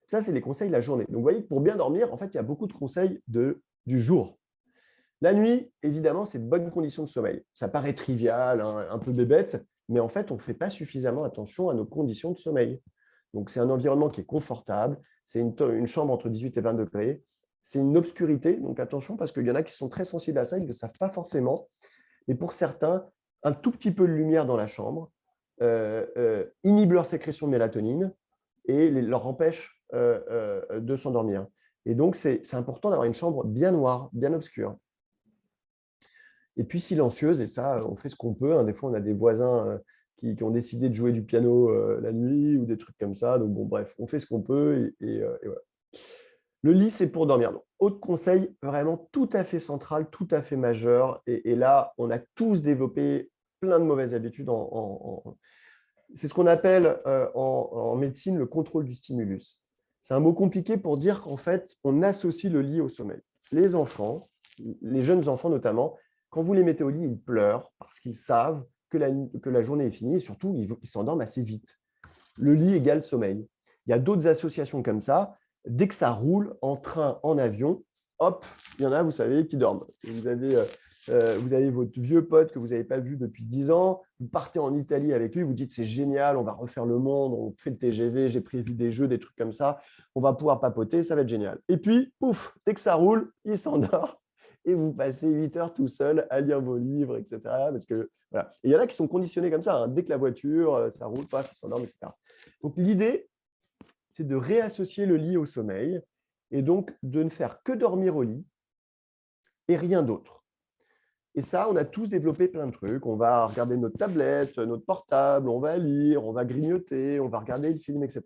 Ça, c'est les conseils de la journée. Donc, vous voyez que pour bien dormir, en fait, il y a beaucoup de conseils du jour. La nuit, évidemment, c'est de bonnes conditions de sommeil. Ça paraît trivial, hein, un peu bébête, mais en fait, on ne fait pas suffisamment attention à nos conditions de sommeil. Donc, c'est un environnement qui est confortable, c'est une chambre entre 18 et 20 degrés, c'est une obscurité, donc attention parce qu'il y en a qui sont très sensibles à ça, ils ne le savent pas forcément, mais pour certains, un tout petit peu de lumière dans la chambre inhibe leur sécrétion de mélatonine et leur empêche de s'endormir. Et donc, c'est important d'avoir une chambre bien noire, bien obscure. Et puis silencieuse, et ça, on fait ce qu'on peut, hein. Des fois, on a des voisins qui ont décidé de jouer du piano la nuit ou des trucs comme ça. Donc, bon, bref, on fait ce qu'on peut et voilà. Le lit, c'est pour dormir. Donc, autre conseil, vraiment tout à fait central, tout à fait majeur. Et là, on a tous développé plein de mauvaises habitudes C'est ce qu'on appelle en médecine le contrôle du stimulus. C'est un mot compliqué pour dire qu'en fait, on associe le lit au sommeil. Les enfants, les jeunes enfants notamment, quand vous les mettez au lit, ils pleurent parce qu'ils savent que la journée est finie et surtout, ils s'endorment assez vite. Le lit égale sommeil. Il y a d'autres associations comme ça. Dès que ça roule en train, en avion, hop, il y en a, vous savez, qui dorment. Vous avez votre vieux pote que vous n'avez pas vu depuis 10 ans, vous partez en Italie avec lui, vous dites c'est génial, on va refaire le monde, on fait le TGV, j'ai prévu des jeux, des trucs comme ça, on va pouvoir papoter, ça va être génial. Et puis, pouf, dès que ça roule, il s'endort et vous passez 8 heures tout seul à lire vos livres, etc. Parce que, voilà. Et il y en a qui sont conditionnés comme ça, hein. Dès que la voiture, ça roule, paf, ils s'endorment, etc. Donc l'idée, c'est de réassocier le lit au sommeil et donc de ne faire que dormir au lit et rien d'autre. Et ça, on a tous développé plein de trucs. On va regarder notre tablette, notre portable, on va lire, on va grignoter, on va regarder le film, etc.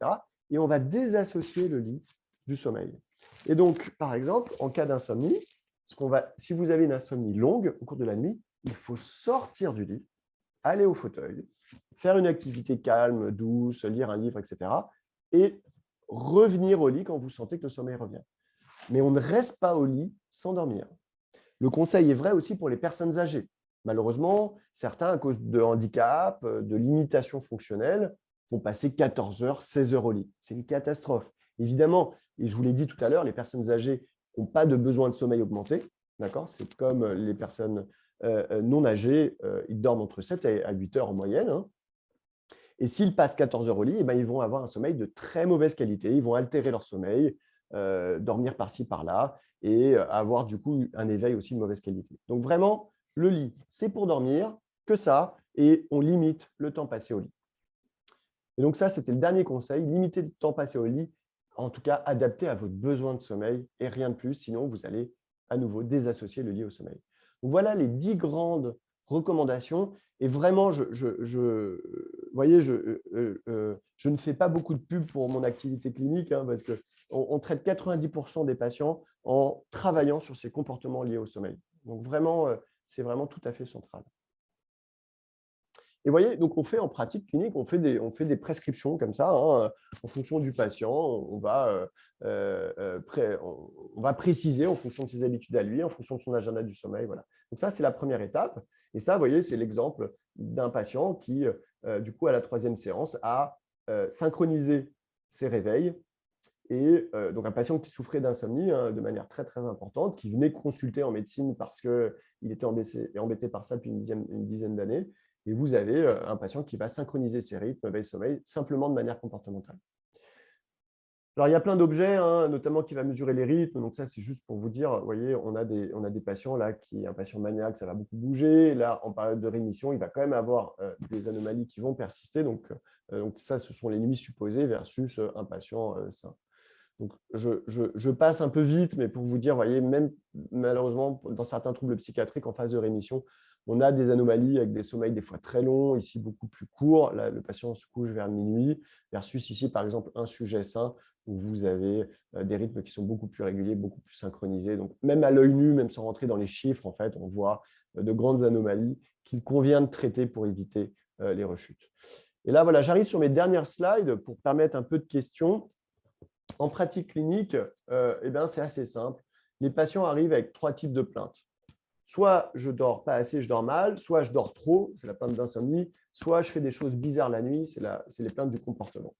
Et on va désassocier le lit du sommeil. Et donc, par exemple, en cas d'insomnie, si vous avez une insomnie longue au cours de la nuit, il faut sortir du lit, aller au fauteuil, faire une activité calme, douce, lire un livre, etc. Et revenir au lit quand vous sentez que le sommeil revient. Mais on ne reste pas au lit sans dormir. Le conseil est vrai aussi pour les personnes âgées. Malheureusement, certains, à cause de handicap, de limitations fonctionnelles, vont passer 14 heures, 16 heures au lit. C'est une catastrophe. Évidemment, et je vous l'ai dit tout à l'heure, les personnes âgées n'ont pas de besoin de sommeil augmenté. C'est comme les personnes non âgées, ils dorment entre 7 à 8 heures en moyenne. Hein. Et s'ils passent 14 heures au lit, eh ben, ils vont avoir un sommeil de très mauvaise qualité. Ils vont altérer leur sommeil, dormir par-ci, par-là, et avoir du coup un éveil aussi de mauvaise qualité. Donc vraiment, le lit, c'est pour dormir, que ça, et on limite le temps passé au lit. Et donc ça, c'était le dernier conseil, limiter le temps passé au lit, en tout cas adapté à votre besoin de sommeil et rien de plus, sinon vous allez à nouveau désassocier le lit au sommeil. Donc voilà les 10 grandes recommandations. Et vraiment, voyez, je ne fais pas beaucoup de pub pour mon activité clinique hein, parce qu'on traite 90% des patients en travaillant sur ces comportements liés au sommeil. Donc vraiment, c'est vraiment tout à fait central. Et vous voyez, donc on fait en pratique clinique, on fait des prescriptions comme ça, hein, en fonction du patient, on va préciser en fonction de ses habitudes à lui, en fonction de son agenda du sommeil. Voilà. Donc ça, c'est la première étape. Et ça, vous voyez, c'est l'exemple d'un patient qui, du coup, à la 3e séance, a synchronisé ses réveils. Et donc, un patient qui souffrait d'insomnie hein, de manière très, très importante, qui venait consulter en médecine parce qu'il était embêté par ça depuis une dizaine d'années. Et vous avez un patient qui va synchroniser ses rythmes veille-sommeil simplement de manière comportementale. Alors, il y a plein d'objets, hein, notamment qui va mesurer les rythmes. Donc, ça, c'est juste pour vous dire, vous voyez, on a des patients là, un patient maniaque, ça va beaucoup bouger. Là, en période de rémission, il va quand même avoir des anomalies qui vont persister. Donc, ça, ce sont les limites supposées versus un patient sain. Donc, je passe un peu vite, mais pour vous dire, voyez, même malheureusement, dans certains troubles psychiatriques en phase de rémission, on a des anomalies avec des sommeils des fois très longs, ici beaucoup plus courts. Là, le patient se couche vers minuit, versus ici, par exemple, un sujet sain où vous avez des rythmes qui sont beaucoup plus réguliers, beaucoup plus synchronisés. Donc, même à l'œil nu, même sans rentrer dans les chiffres, en fait, on voit de grandes anomalies qu'il convient de traiter pour éviter les rechutes. Et là, voilà, j'arrive sur mes dernières slides pour permettre un peu de questions. En pratique clinique, c'est assez simple. Les patients arrivent avec 3 types de plaintes. Soit je ne dors pas assez, je dors mal, soit je dors trop, c'est la plainte d'insomnie, soit je fais des choses bizarres la nuit, c'est les plaintes du comportement.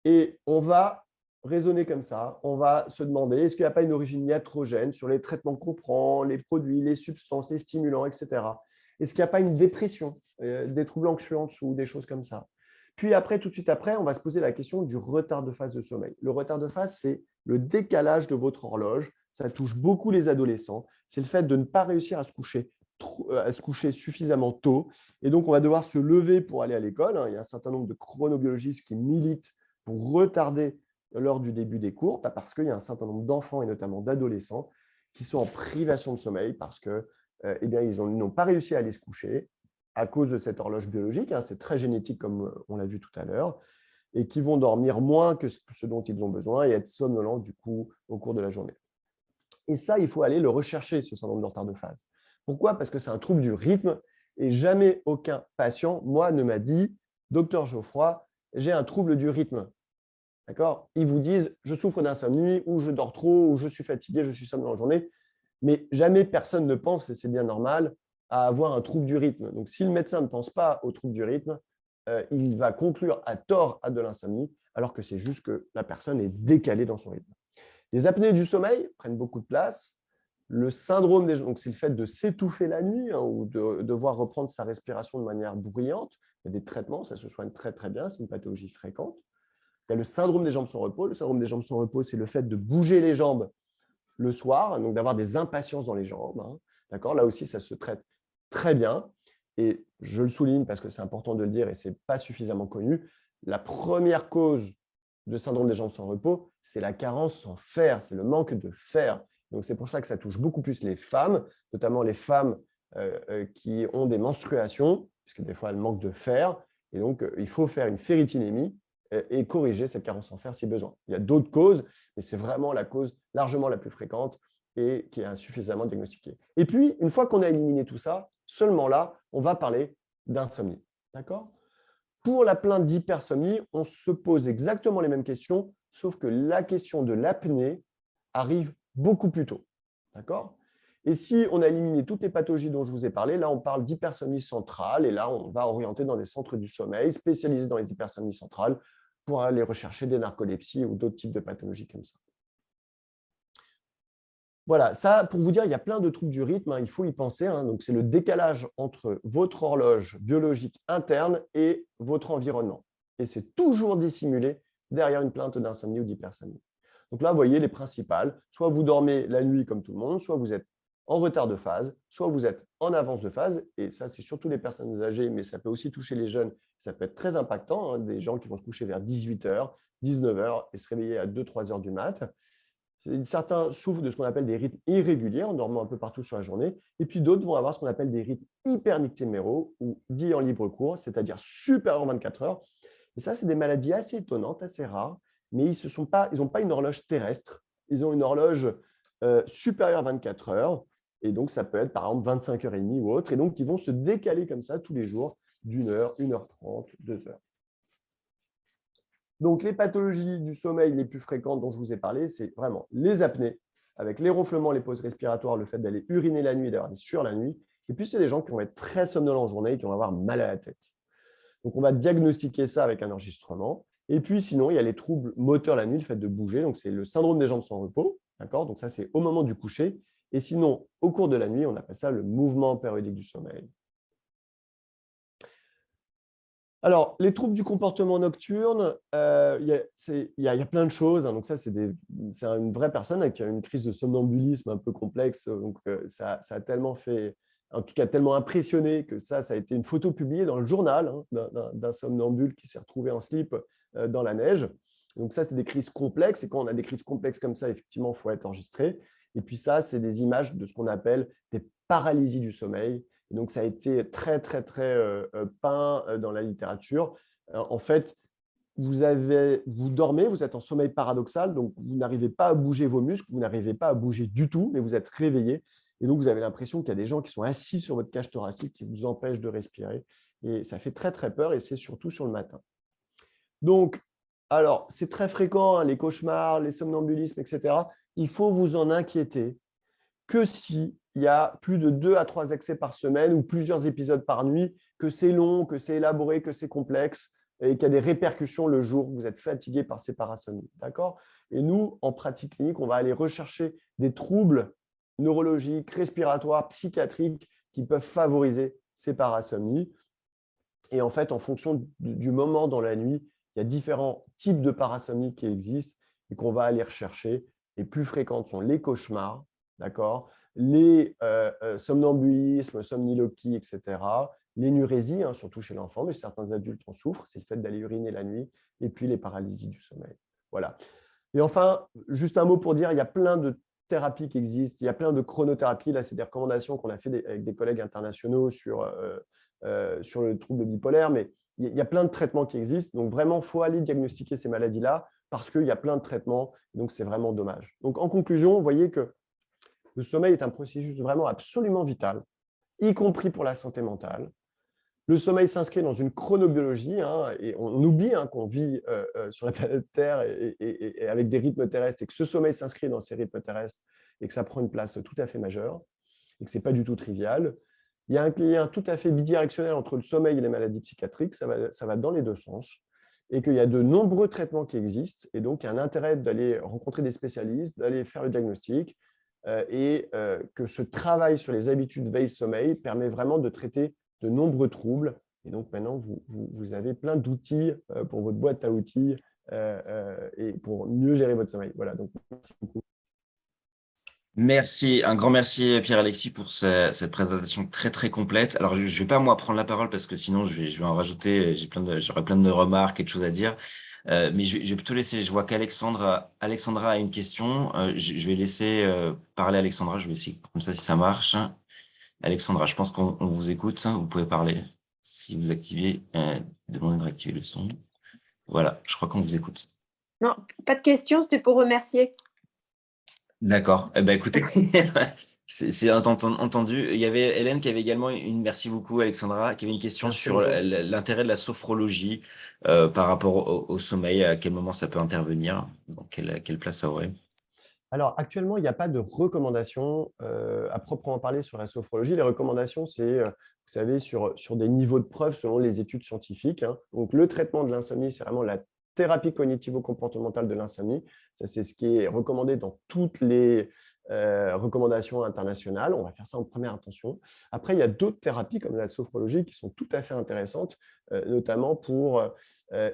Et on va raisonner comme ça, on va se demander, est-ce qu'il n'y a pas une origine iatrogène sur les traitements qu'on prend, les produits, les substances, les stimulants, etc. Est-ce qu'il n'y a pas une dépression, des troubles anxieux en dessous, des choses comme ça. Puis après, tout de suite après, on va se poser la question du retard de phase de sommeil. Le retard de phase, c'est le décalage de votre horloge. Ça touche beaucoup les adolescents. C'est le fait de ne pas réussir à se coucher suffisamment tôt. Et donc, on va devoir se lever pour aller à l'école. Il y a un certain nombre de chronobiologistes qui militent pour retarder lors du début des cours, parce qu'il y a un certain nombre d'enfants et notamment d'adolescents qui sont en privation de sommeil parce que, ils n'ont pas réussi à aller se coucher à cause de cette horloge biologique, hein, c'est très génétique comme on l'a vu tout à l'heure, et qui vont dormir moins que ce dont ils ont besoin et être somnolents du coup au cours de la journée. Et ça, il faut aller le rechercher, ce syndrome de retard de phase. Pourquoi? Parce que c'est un trouble du rythme Et jamais aucun patient, moi, ne m'a dit « Docteur Geoffroy, j'ai un trouble du rythme ». D'accord? Ils vous disent « Je souffre d'insomnie » ou « Je dors trop » ou « Je suis fatigué, je suis somnolent en journée ». Mais jamais personne ne pense, et c'est bien normal, à avoir un trouble du rythme. Donc, si le médecin ne pense pas au trouble du rythme, il va conclure à tort à de l'insomnie, alors que c'est juste que la personne est décalée dans son rythme. Les apnées du sommeil prennent beaucoup de place. Le syndrome des donc c'est le fait de s'étouffer la nuit ou de devoir reprendre sa respiration de manière bruyante. Il y a des traitements, ça se soigne très très bien, c'est une pathologie fréquente. Il y a le syndrome des jambes sans repos. Le syndrome des jambes sans repos, c'est le fait de bouger les jambes le soir, donc d'avoir des impatiences dans les jambes. D'accord? Là aussi, ça se traite très bien. Et je le souligne parce que c'est important de le dire et ce n'est pas suffisamment connu. La première cause de syndrome des jambes sans repos, c'est la carence en fer, c'est le manque de fer. Donc, c'est pour ça que ça touche beaucoup plus les femmes, notamment les femmes qui ont des menstruations, puisque des fois, elles manquent de fer. Et donc, il faut faire une ferritinémie et corriger cette carence en fer si besoin. Il y a d'autres causes, mais c'est vraiment la cause largement la plus fréquente et qui est insuffisamment diagnostiquée. Et puis, une fois qu'on a éliminé tout ça, seulement là, on va parler d'insomnie. D'accord? Pour la plainte d'hypersomnie, on se pose exactement les mêmes questions, sauf que la question de l'apnée arrive beaucoup plus tôt. D'accord? Et si on a éliminé toutes les pathologies dont je vous ai parlé, là, on parle d'hypersomnie centrale, et là, on va orienter dans des centres du sommeil spécialisés dans les hypersomnies centrales pour aller rechercher des narcolepsies ou d'autres types de pathologies comme ça. Voilà, ça, pour vous dire, il y a plein de troubles du rythme, il faut y penser. Donc, c'est le décalage entre votre horloge biologique interne et votre environnement. Et c'est toujours dissimulé derrière une plainte d'insomnie ou d'hypersomnie. Donc là, vous voyez les principales. Soit vous dormez la nuit comme tout le monde, soit vous êtes en retard de phase, soit vous êtes en avance de phase. Et ça, c'est surtout les personnes âgées, mais ça peut aussi toucher les jeunes. Ça peut être très impactant, des gens qui vont se coucher vers 18h, 19h et se réveiller à 2-3 heures du mat'. Certains souffrent de ce qu'on appelle des rythmes irréguliers, en dormant un peu partout sur la journée. Et puis d'autres vont avoir ce qu'on appelle des rythmes hypernictéméraux, ou dits en libre cours, c'est-à-dire supérieurs à 24 heures. Et ça, c'est des maladies assez étonnantes, assez rares, mais ils n'ont pas une horloge terrestre. Ils ont une horloge supérieure à 24 heures. Et donc, ça peut être par exemple 25h30 ou autre. Et donc, ils vont se décaler comme ça tous les jours d'1 heure, 1h30, 2 heures. Donc, les pathologies du sommeil les plus fréquentes dont je vous ai parlé, c'est vraiment les apnées, avec les ronflements, les pauses respiratoires, le fait d'aller uriner la nuit, d'avoir des sueurs la nuit. Et puis, c'est des gens qui vont être très somnolents en journée et qui vont avoir mal à la tête. Donc, on va diagnostiquer ça avec un enregistrement. Et puis, sinon, il y a les troubles moteurs la nuit, le fait de bouger. Donc, c'est le syndrome des jambes sans repos. Donc, ça, c'est au moment du coucher. Et sinon, au cours de la nuit, on appelle ça le mouvement périodique du sommeil. Alors, les troubles du comportement nocturne, il y a plein de choses. Donc ça, c'est une vraie personne qui a une crise de somnambulisme un peu complexe. Donc, ça a tellement fait, en tout cas tellement impressionné que ça a été une photo publiée dans le journal d'un somnambule qui s'est retrouvé en slip dans la neige. Donc ça, c'est des crises complexes. Et quand on a des crises complexes comme ça, effectivement, il faut être enregistré. Et puis ça, c'est des images de ce qu'on appelle des paralysies du sommeil. Et donc, ça a été très, très, très peint dans la littérature. En fait, vous dormez, vous êtes en sommeil paradoxal, donc vous n'arrivez pas à bouger vos muscles, vous n'arrivez pas à bouger du tout, mais vous êtes réveillé. Et donc, vous avez l'impression qu'il y a des gens qui sont assis sur votre cage thoracique qui vous empêchent de respirer. Et ça fait très, très peur, et c'est surtout sur le matin. Donc, alors, c'est très fréquent, les cauchemars, les somnambulismes, etc. Il faut vous en inquiéter que si il y a plus de 2 à 3 excès par semaine ou plusieurs épisodes par nuit, que c'est long, que c'est élaboré, que c'est complexe et qu'il y a des répercussions le jour où vous êtes fatigué par ces parasomnies. D'accord? Et nous, en pratique clinique, on va aller rechercher des troubles neurologiques, respiratoires, psychiatriques qui peuvent favoriser ces parasomnies. Et en fait, en fonction du moment dans la nuit, il y a différents types de parasomnies qui existent et qu'on va aller rechercher. Les plus fréquentes sont les cauchemars, d'accord, les somnambulismes, somniloquies, etc. L'énurésie, surtout chez l'enfant, mais certains adultes en souffrent, c'est le fait d'aller uriner la nuit, et puis les paralysies du sommeil. Voilà. Et enfin, juste un mot pour dire, il y a plein de thérapies qui existent, il y a plein de chronothérapies. Là, c'est des recommandations qu'on a fait avec des collègues internationaux sur le trouble bipolaire, mais il y a plein de traitements qui existent. Donc, vraiment, il faut aller diagnostiquer ces maladies-là parce qu'il y a plein de traitements. Donc, c'est vraiment dommage. Donc, en conclusion, vous voyez que le sommeil est un processus vraiment absolument vital y compris pour la santé mentale. Le sommeil s'inscrit dans une chronobiologie, et on oublie qu'on vit sur la planète Terre et avec des rythmes terrestres, et que ce sommeil s'inscrit dans ces rythmes terrestres et que ça prend une place tout à fait majeure et que ce n'est pas du tout trivial. Il y a un lien tout à fait bidirectionnel entre le sommeil et les maladies psychiatriques, ça va dans les deux sens, et qu'il y a de nombreux traitements qui existent, et donc il y a un intérêt d'aller rencontrer des spécialistes, d'aller faire le diagnostic, et que ce travail sur les habitudes veille-sommeil permet vraiment de traiter de nombreux troubles. Et donc maintenant, vous avez plein d'outils pour votre boîte à outils et pour mieux gérer votre sommeil. Voilà, donc merci beaucoup. Merci, un grand merci Pierre-Alexis pour cette présentation très très complète. Alors je vais pas moi prendre la parole parce que sinon je vais en rajouter, j'aurais plein de remarques et de choses à dire. Mais je vais plutôt laisser, je vois qu'Alexandra a une question. Je vais laisser parler Alexandra, je vais essayer comme ça si ça marche. Alexandra, je pense qu'on vous écoute, vous pouvez parler. Si vous activez, demandez de réactiver le son. Voilà, je crois qu'on vous écoute. Non, pas de questions, c'était pour remercier. D'accord. Eh ben, écoutez, c'est entendu. Il y avait Hélène qui avait également merci beaucoup Alexandra, qui avait une question Merci sur beaucoup. l'intérêt de la sophrologie par rapport au sommeil, à quel moment ça peut intervenir, donc quelle place ça aurait. Alors, actuellement, il n'y a pas de recommandations à proprement parler sur la sophrologie. Les recommandations, c'est, vous savez, sur des niveaux de preuve selon les études scientifiques. Donc, le traitement de l'insomnie, c'est vraiment la thérapie cognitivo-comportementale de l'insomnie. Ça, c'est ce qui est recommandé dans toutes les recommandations internationales. On va faire ça en première intention. Après, il y a d'autres thérapies comme la sophrologie qui sont tout à fait intéressantes, notamment pour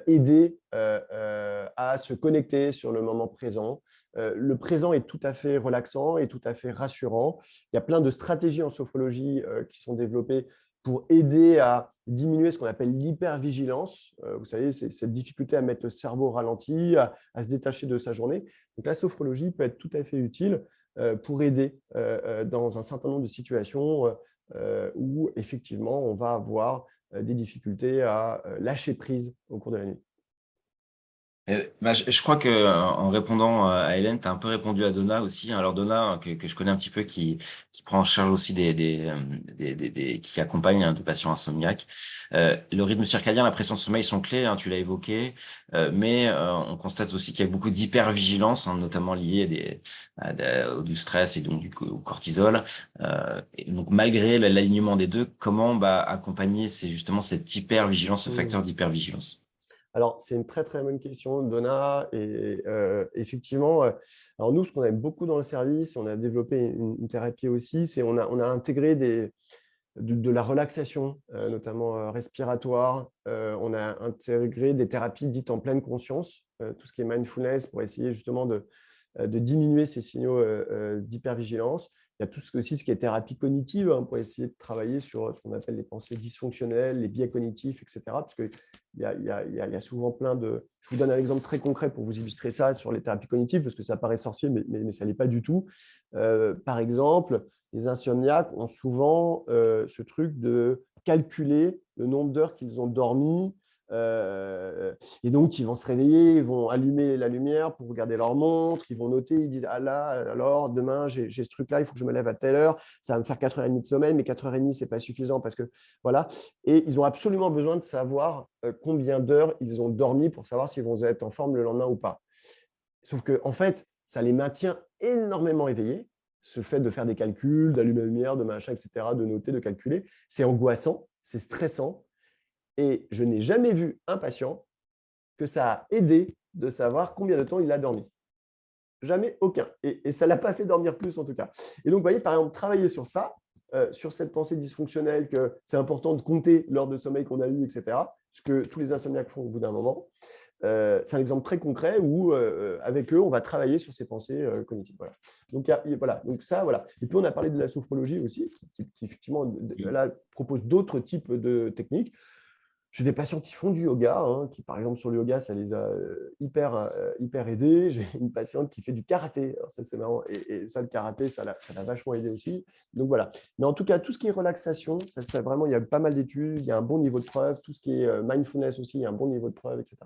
aider à se connecter sur le moment présent. Le présent est tout à fait relaxant et tout à fait rassurant. Il y a plein de stratégies en sophrologie qui sont développées pour aider à diminuer ce qu'on appelle l'hypervigilance. Vous savez, c'est cette difficulté à mettre le cerveau au ralenti, à se détacher de sa journée. Donc, la sophrologie peut être tout à fait utile pour aider dans un certain nombre de situations où, effectivement, on va avoir des difficultés à lâcher prise au cours de la nuit. Je crois que en répondant à Hélène, tu as un peu répondu à Donna aussi. Alors Donna, que je connais un petit peu, qui prend en charge aussi qui accompagne des patients insomniaques. Le rythme circadien, la pression de sommeil sont clés, tu l'as évoqué, mais on constate aussi qu'il y a beaucoup d'hypervigilance, notamment liée du stress et donc au cortisol. Et donc malgré l'alignement des deux, comment accompagner justement cette hypervigilance, ce facteur d'hypervigilance? Alors, c'est une très, très bonne question, Donna. Et effectivement, alors nous, ce qu'on aime beaucoup dans le service, on a développé une thérapie aussi, c'est on a intégré de la relaxation, notamment respiratoire. On a intégré des thérapies dites en pleine conscience, tout ce qui est mindfulness, pour essayer justement de diminuer ces signaux d'hypervigilance. Il y a aussi ce qui est thérapie cognitive pour essayer de travailler sur ce qu'on appelle les pensées dysfonctionnelles, les biais cognitifs, etc. Parce qu'il y a souvent plein de… Je vous donne un exemple très concret pour vous illustrer ça sur les thérapies cognitives, parce que ça paraît sorcier, mais ça ne l'est pas du tout. Par exemple, les insomniaques ont souvent ce truc de calculer le nombre d'heures qu'ils ont dormi. Et donc, ils vont se réveiller, ils vont allumer la lumière pour regarder leur montre, ils vont noter, ils disent « Ah là, alors demain, j'ai ce truc-là, il faut que je me lève à telle heure, ça va me faire 4h30 de sommeil, mais 4h30, ce n'est pas suffisant parce que… » Voilà. Et ils ont absolument besoin de savoir combien d'heures ils ont dormi pour savoir s'ils vont être en forme le lendemain ou pas. Sauf qu'en fait, ça les maintient énormément éveillés, ce fait de faire des calculs, d'allumer la lumière, de machin, etc., de noter, de calculer. C'est angoissant, c'est stressant. Et je n'ai jamais vu un patient que ça a aidé de savoir combien de temps il a dormi. Jamais aucun. Et ça ne l'a pas fait dormir plus, en tout cas. Et donc, vous voyez, par exemple, travailler sur ça, sur cette pensée dysfonctionnelle, que c'est important de compter l'heure de sommeil qu'on a eu, etc., ce que tous les insomniaques font au bout d'un moment. C'est un exemple très concret où, avec eux, on va travailler sur ces pensées cognitives. Voilà. Donc, voilà. Donc, ça, voilà. Et puis, on a parlé de la sophrologie aussi, qui effectivement, là, propose d'autres types de techniques. J'ai des patients qui font du yoga, qui, par exemple, sur le yoga, ça les a hyper aidés. J'ai une patiente qui fait du karaté. Alors, ça, c'est marrant. Et ça, le karaté, ça l'a vachement aidé aussi. Donc, voilà. Mais en tout cas, tout ce qui est relaxation, ça vraiment, il y a pas mal d'études, il y a un bon niveau de preuve. Tout ce qui est mindfulness aussi, il y a un bon niveau de preuve, etc.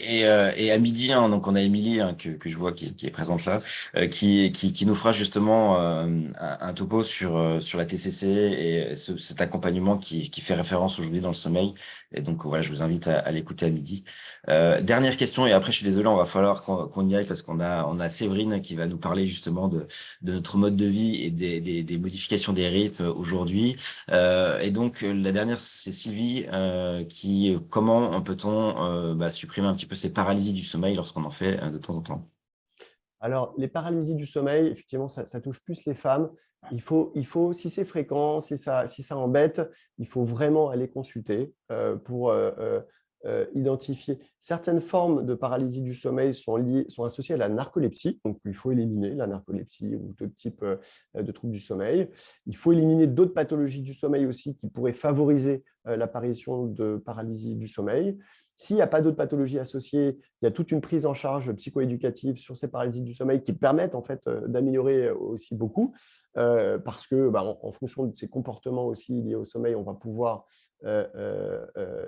Et à midi, hein, donc on a Émilie hein, que je vois qui est présente là, qui nous fera justement un topo sur la TCC et cet accompagnement qui fait référence aujourd'hui dans le sommeil. Et donc voilà, je vous invite à l'écouter à midi. Dernière question, et après je suis désolé, on va falloir qu'on y aille parce qu'on a Séverine qui va nous parler justement de notre mode de vie et des modifications des rythmes aujourd'hui. Et donc, la dernière, c'est Sylvie, comment peut-on supprimer un petit peu ces paralysies du sommeil lorsqu'on en fait de temps en temps? Alors, les paralysies du sommeil, effectivement, ça touche plus les femmes. Si c'est fréquent, si ça embête, il faut vraiment aller consulter pour identifier. Certaines formes de paralysie du sommeil sont associées à la narcolepsie, donc il faut éliminer la narcolepsie ou d'autres types de troubles du sommeil. Il faut éliminer d'autres pathologies du sommeil aussi qui pourraient favoriser l'apparition de paralysie du sommeil. S'il n'y a pas d'autres pathologies associées, il y a toute une prise en charge psychoéducative sur ces paralysies du sommeil qui permettent en fait d'améliorer aussi beaucoup parce que en fonction de ces comportements aussi liés au sommeil, on va pouvoir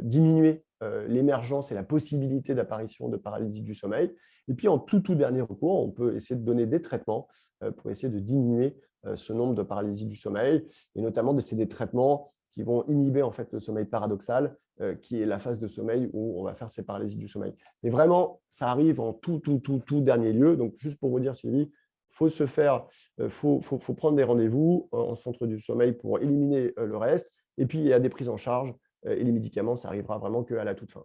diminuer l'émergence et la possibilité d'apparition de paralysie du sommeil. Et puis en tout dernier recours, on peut essayer de donner des traitements pour essayer de diminuer ce nombre de paralysies du sommeil et notamment d'essayer des traitements qui vont inhiber en fait le sommeil paradoxal qui est la phase de sommeil où on va faire ces paralysies du sommeil. Mais vraiment, ça arrive en tout dernier lieu. Donc, juste pour vous dire, Sylvie, faut prendre des rendez-vous en centre du sommeil pour éliminer le reste. Et puis, il y a des prises en charge et les médicaments, ça arrivera vraiment qu'à la toute fin.